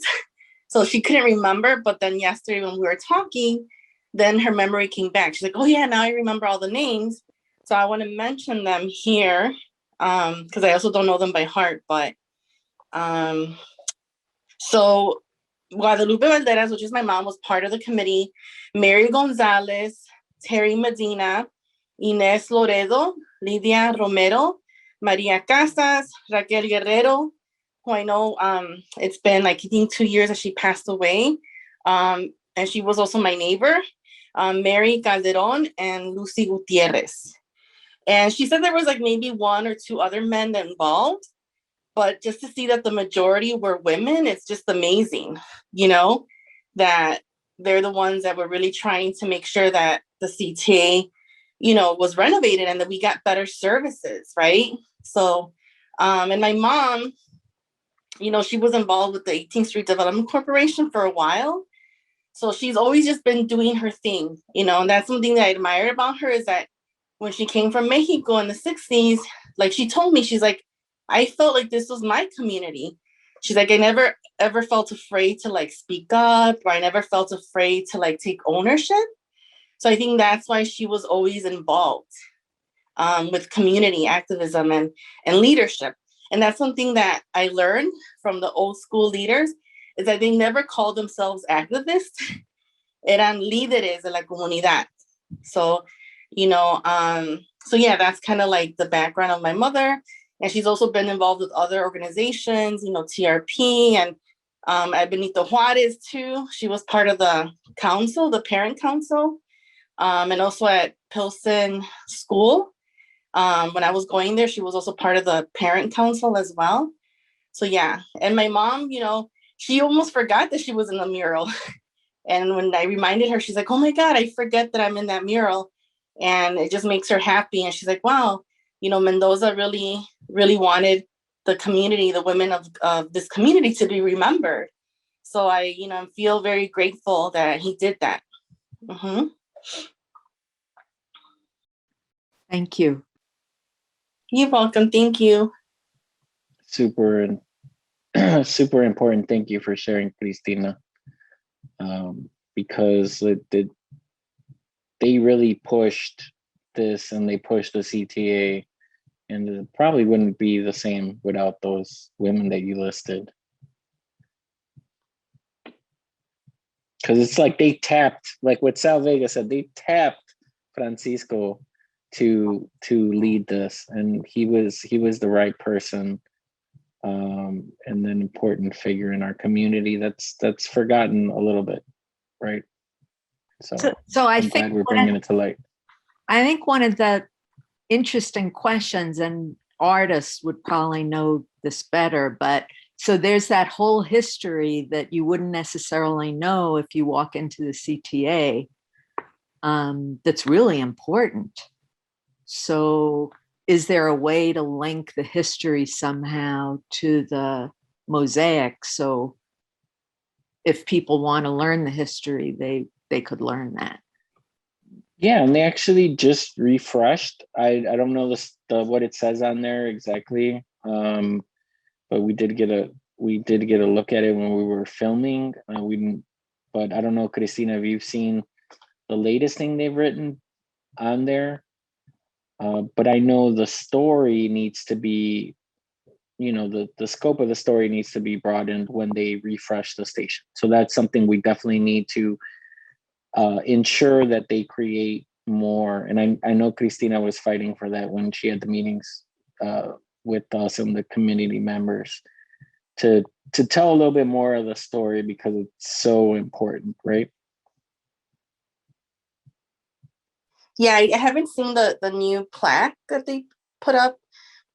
so she couldn't remember. But then yesterday when we were talking, then her memory came back. She's like, oh yeah, now I remember all the names. So I want to mention them here, because I also don't know them by heart. But So Guadalupe Valderas, which is my mom, was part of the committee. Mary Gonzalez, Terry Medina, Inés Loredo, Lidia Romero, Maria Casas, Raquel Guerrero, who I know it's been like I think 2 years that she passed away. And she was also my neighbor, Mary Calderon and Lucy Gutierrez. And she said there was like maybe 1 or 2 other men involved, but just to see that the majority were women, it's just amazing, that they're the ones that were really trying to make sure that the CTA, was renovated and that we got better services, right? So, and my mom, she was involved with the 18th Street Development Corporation for a while. So she's always just been doing her thing, and that's something that I admire about her is that when she came from Mexico in the 60s, like she told me, she's like, I felt like this was my community. She's like, I never ever felt afraid to like speak up, or I never felt afraid to like take ownership. So I think that's why she was always involved with community activism and leadership. And that's something that I learned from the old school leaders is that they never called themselves activists. Eran líderes de la comunidad. So, so yeah, that's kind of like the background of my mother. And she's also been involved with other organizations, TRP and at Benito Juarez too. She was part of the council, the parent council, and also at Pilsen School. When I was going there, she was also part of the parent council as well. So yeah, and my mom, she almost forgot that she was in the mural. And when I reminded her, she's like, oh my God, I forget that I'm in that mural. And it just makes her happy. And she's like, wow, Mendoza really, really wanted the community, the women of this community to be remembered. So I, feel very grateful that he did that. Mm-hmm. Thank you. You're welcome. Thank you. Super important. Thank you for sharing, Cristina. Because they really pushed this and they pushed the CTA, and it probably wouldn't be the same without those women that you listed. Because it's like they tapped, like what Sal Vega said, they tapped Francisco to lead this, and he was the right person, and an important figure in our community that's forgotten a little bit, right? So I I'm think glad we're bringing it to light. I think one of the interesting questions, and artists would probably know this better, but so there's that whole history that you wouldn't necessarily know if you walk into the CTA, that's really important. So is there a way to link the history somehow to the mosaic? So if people want to learn the history, they could learn that. Yeah, and they actually just refreshed. I don't know what it says on there exactly, but we did get a look at it when we were filming. But I don't know, Cristina, if you've seen the latest thing they've written on there. But I know the story needs to be, the scope of the story needs to be broadened when they refresh the station. So that's something we definitely need to ensure that they create more. And I know Cristina was fighting for that when she had the meetings with us and the community members to tell a little bit more of the story, because it's so important, right? Yeah, I haven't seen the new plaque that they put up,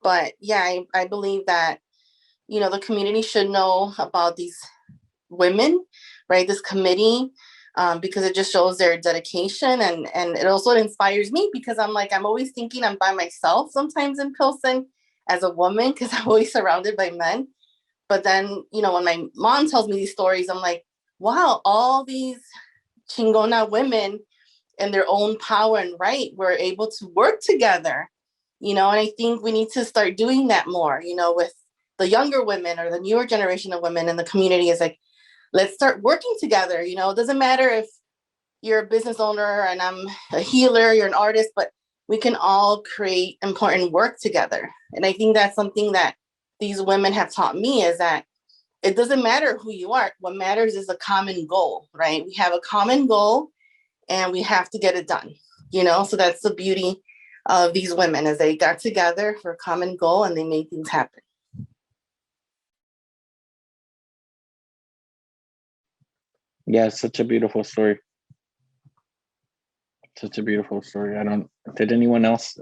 but yeah, I believe that, the community should know about these women, right? This committee, because it just shows their dedication, and it also inspires me, because I'm always thinking I'm by myself sometimes in Pilsen as a woman, because I'm always surrounded by men. But then, when my mom tells me these stories, I'm like, wow, all these chingona women in their own power and right were able to work together, and I think we need to start doing that more, with the younger women or the newer generation of women in the community. Is like, let's start working together. It doesn't matter if you're a business owner and I'm a healer, you're an artist, but we can all create important work together. And I think that's something that these women have taught me is that it doesn't matter who you are. What matters is a common goal, right? We have a common goal and we have to get it done, So that's the beauty of these women, as they got together for a common goal and they made things happen. Yeah, it's such a beautiful story. Such a beautiful story. Did anyone else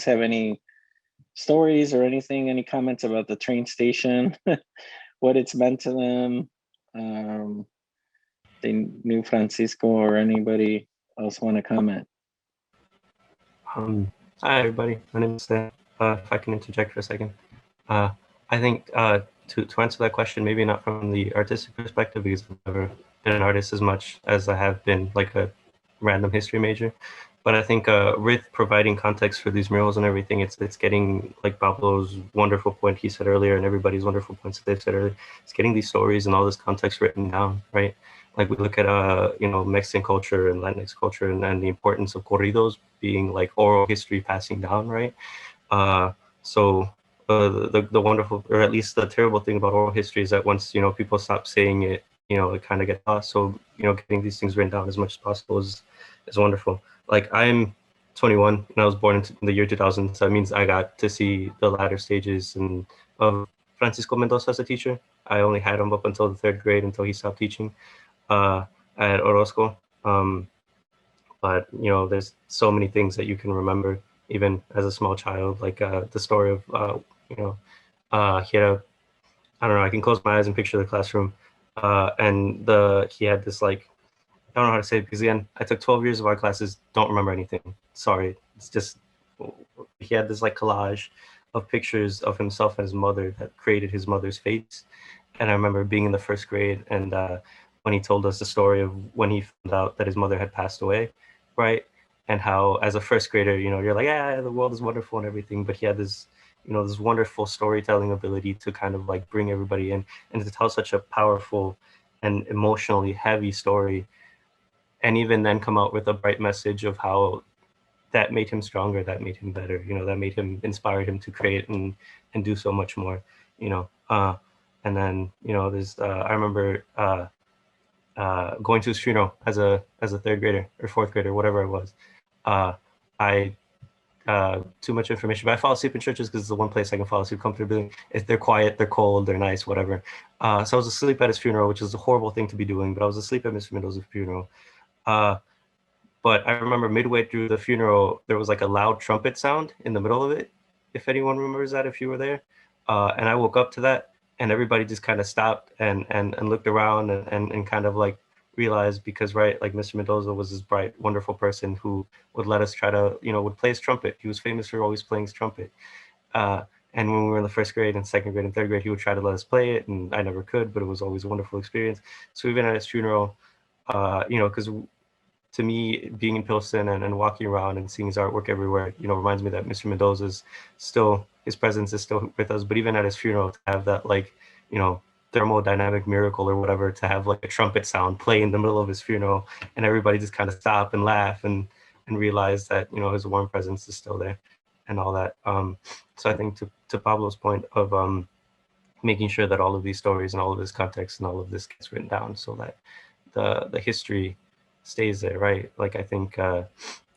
have any stories or anything, any comments about the train station, what it's meant to them? They knew Francisco, or anybody else want to comment? Hi, everybody. My name is Stan. If I can interject for a second. I think to answer that question, maybe not from the artistic perspective, because I've never been an artist as much as I have been like a random history major. But I think with providing context for these murals and everything, it's getting, like Pablo's wonderful point he said earlier, and everybody's wonderful points that they've said earlier, it's getting these stories and all this context written down, right? Like we look at Mexican culture and Latinx culture, and the importance of corridos being like oral history passing down, right? So the wonderful, or at least the terrible thing about oral history is that once people stop saying it, it kind of gets lost. So getting these things written down as much as possible is wonderful. Like I'm 21 and I was born in the year 2000, so that means I got to see the latter stages of Francisco Mendoza as a teacher. I only had him up until the 3rd grade, until he stopped teaching at Orozco. But there's so many things that you can remember even as a small child, like the story of he had I don't know, I can close my eyes and picture the classroom, and he had this, like, I don't know how to say it, because again, I took 12 years of art classes, don't remember anything. Sorry, it's just, he had this like collage of pictures of himself and his mother that created his mother's face. And I remember being in the 1st grade, and when he told us the story of when he found out that his mother had passed away, right? And how, as a 1st grader, you're like, yeah, the world is wonderful and everything, but he had this, this wonderful storytelling ability to kind of like bring everybody in and to tell such a powerful and emotionally heavy story, and even then come out with a bright message of how that made him stronger, that made him better, that made him, inspired him to create and do so much more, and then, there's, I remember going to his funeral as a 3rd grader or 4th grader, whatever I was. I too much information, but I fall asleep in churches because it's the one place I can fall asleep comfortably. If they're quiet, they're cold, they're nice, whatever. So I was asleep at his funeral, which is a horrible thing to be doing, but I was asleep at Mr. Mendoza's funeral. But I remember midway through the funeral, there was like a loud trumpet sound in the middle of it, if anyone remembers that, if you were there. And I woke up to that, and everybody just kind of stopped and looked around and kind of like realized, because, right, like Mr. Mendoza was this bright, wonderful person who would let us try to, would play his trumpet. He was famous for always playing his trumpet. And when we were in the 1st grade and 2nd grade and 3rd grade, he would try to let us play it, and I never could, but it was always a wonderful experience. So even at his funeral, because to me, being in Pilsen and walking around and seeing his artwork everywhere, reminds me that Mr. Mendoza's still, his presence is still with us. But even at his funeral, to have that, like, thermodynamic miracle or whatever, to have like a trumpet sound play in the middle of his funeral, and everybody just kind of stop and laugh and realize that, his warm presence is still there and all that. So I think to Pablo's point of making sure that all of these stories and all of this context and all of this gets written down, so that the history stays there, right? Like I think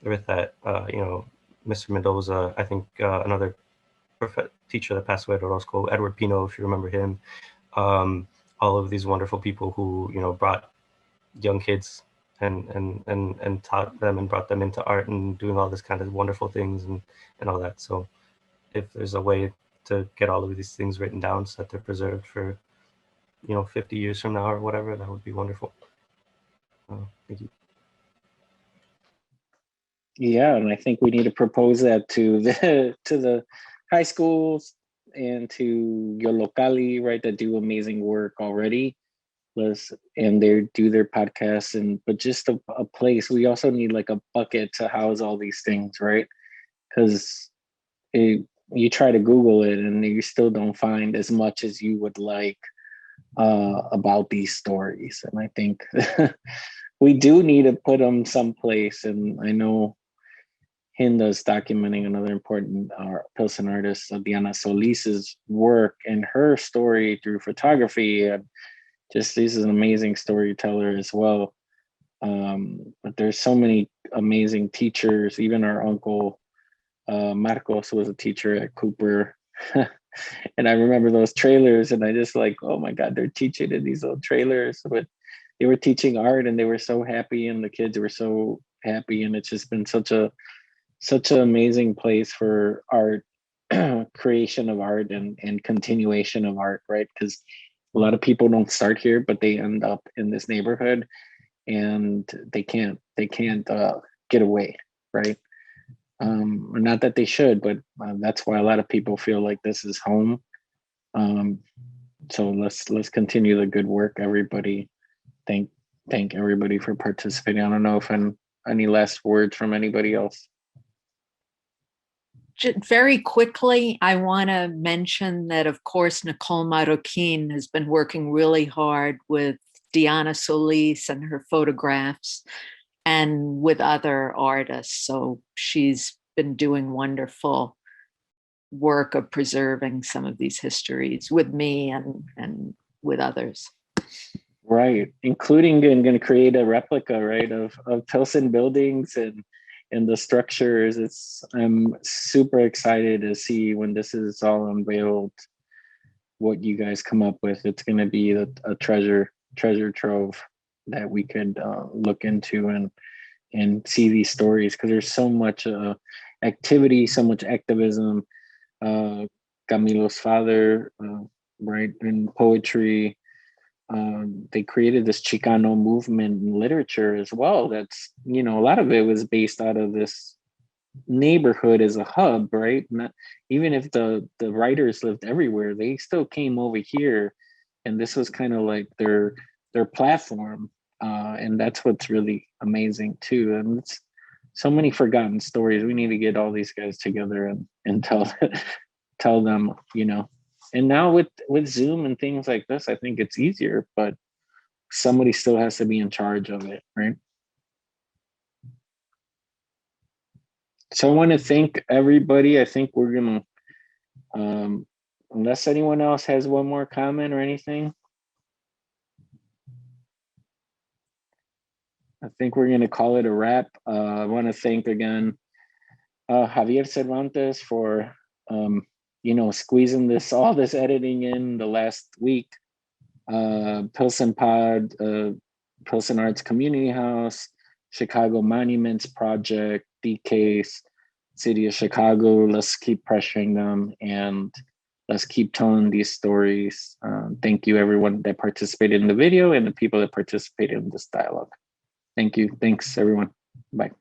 with that, Mr. Mendoza, I think another teacher that passed away at Orozco, Edward Pino, if you remember him, all of these wonderful people who brought young kids and taught them and brought them into art and doing all this kind of wonderful things and all that. So if there's a way to get all of these things written down so that they're preserved for 50 years from now or whatever, that would be wonderful. Thank you. Yeah, and I think we need to propose that to the high schools and to your locali, right, that do amazing work already. And they do their podcasts, but just a place. We also need like a bucket to house all these things, right? Because you try to Google it and you still don't find as much as you would like about these stories. And I think we do need to put them someplace. And I know Hinda's documenting another important Pilsen artist, Diana Solis's work and her story through photography. Just she's an amazing storyteller as well. But there's so many amazing teachers. Even our uncle Marcos was a teacher at Cooper. And I remember those trailers, and I just like, oh my God, they're teaching in these little trailers. But they were teaching art, and they were so happy, and the kids were so happy, and it's just been such an amazing place for art, creation of art, and continuation of art, right? Because a lot of people don't start here, but they end up in this neighborhood, and they can't get away, right? Not that they should, but that's why a lot of people feel like this is home. So let's continue the good work, everybody. Thank everybody for participating. I don't know if any last words from anybody else. Just very quickly, I want to mention that, of course, Nicole Marroquin has been working really hard with Diana Solis and her photographs and with other artists. So she's been doing wonderful work of preserving some of these histories with me and with others. Right, including going to create a replica, right, of Pilsen buildings and the structures. I'm super excited to see when this is all unveiled, what you guys come up with. It's going to be a treasure trove that we could look into and see these stories, because there's so much activity, so much activism. Camilo's father, right, in poetry. They created this Chicano movement in literature as well. That's, a lot of it was based out of this neighborhood as a hub, right? Even if the writers lived everywhere, they still came over here, and this was kind of like their platform. And that's what's really amazing too. And it's so many forgotten stories. We need to get all these guys together and tell them, And now with Zoom and things like this, I think it's easier, but somebody still has to be in charge of it, right? So I want to thank everybody. I think we're gonna, unless anyone else has one more comment or anything, I think we're gonna call it a wrap. I want to thank again Javier Cervantes for squeezing all this editing in the last week. PilsenPod, Pilsen Arts Community House, Chicago Monuments Project, DCASE, City of Chicago. Let's keep pressuring them and let's keep telling these stories. Thank you, everyone that participated in the video and the people that participated in this dialogue. Thank you. Thanks, everyone. Bye.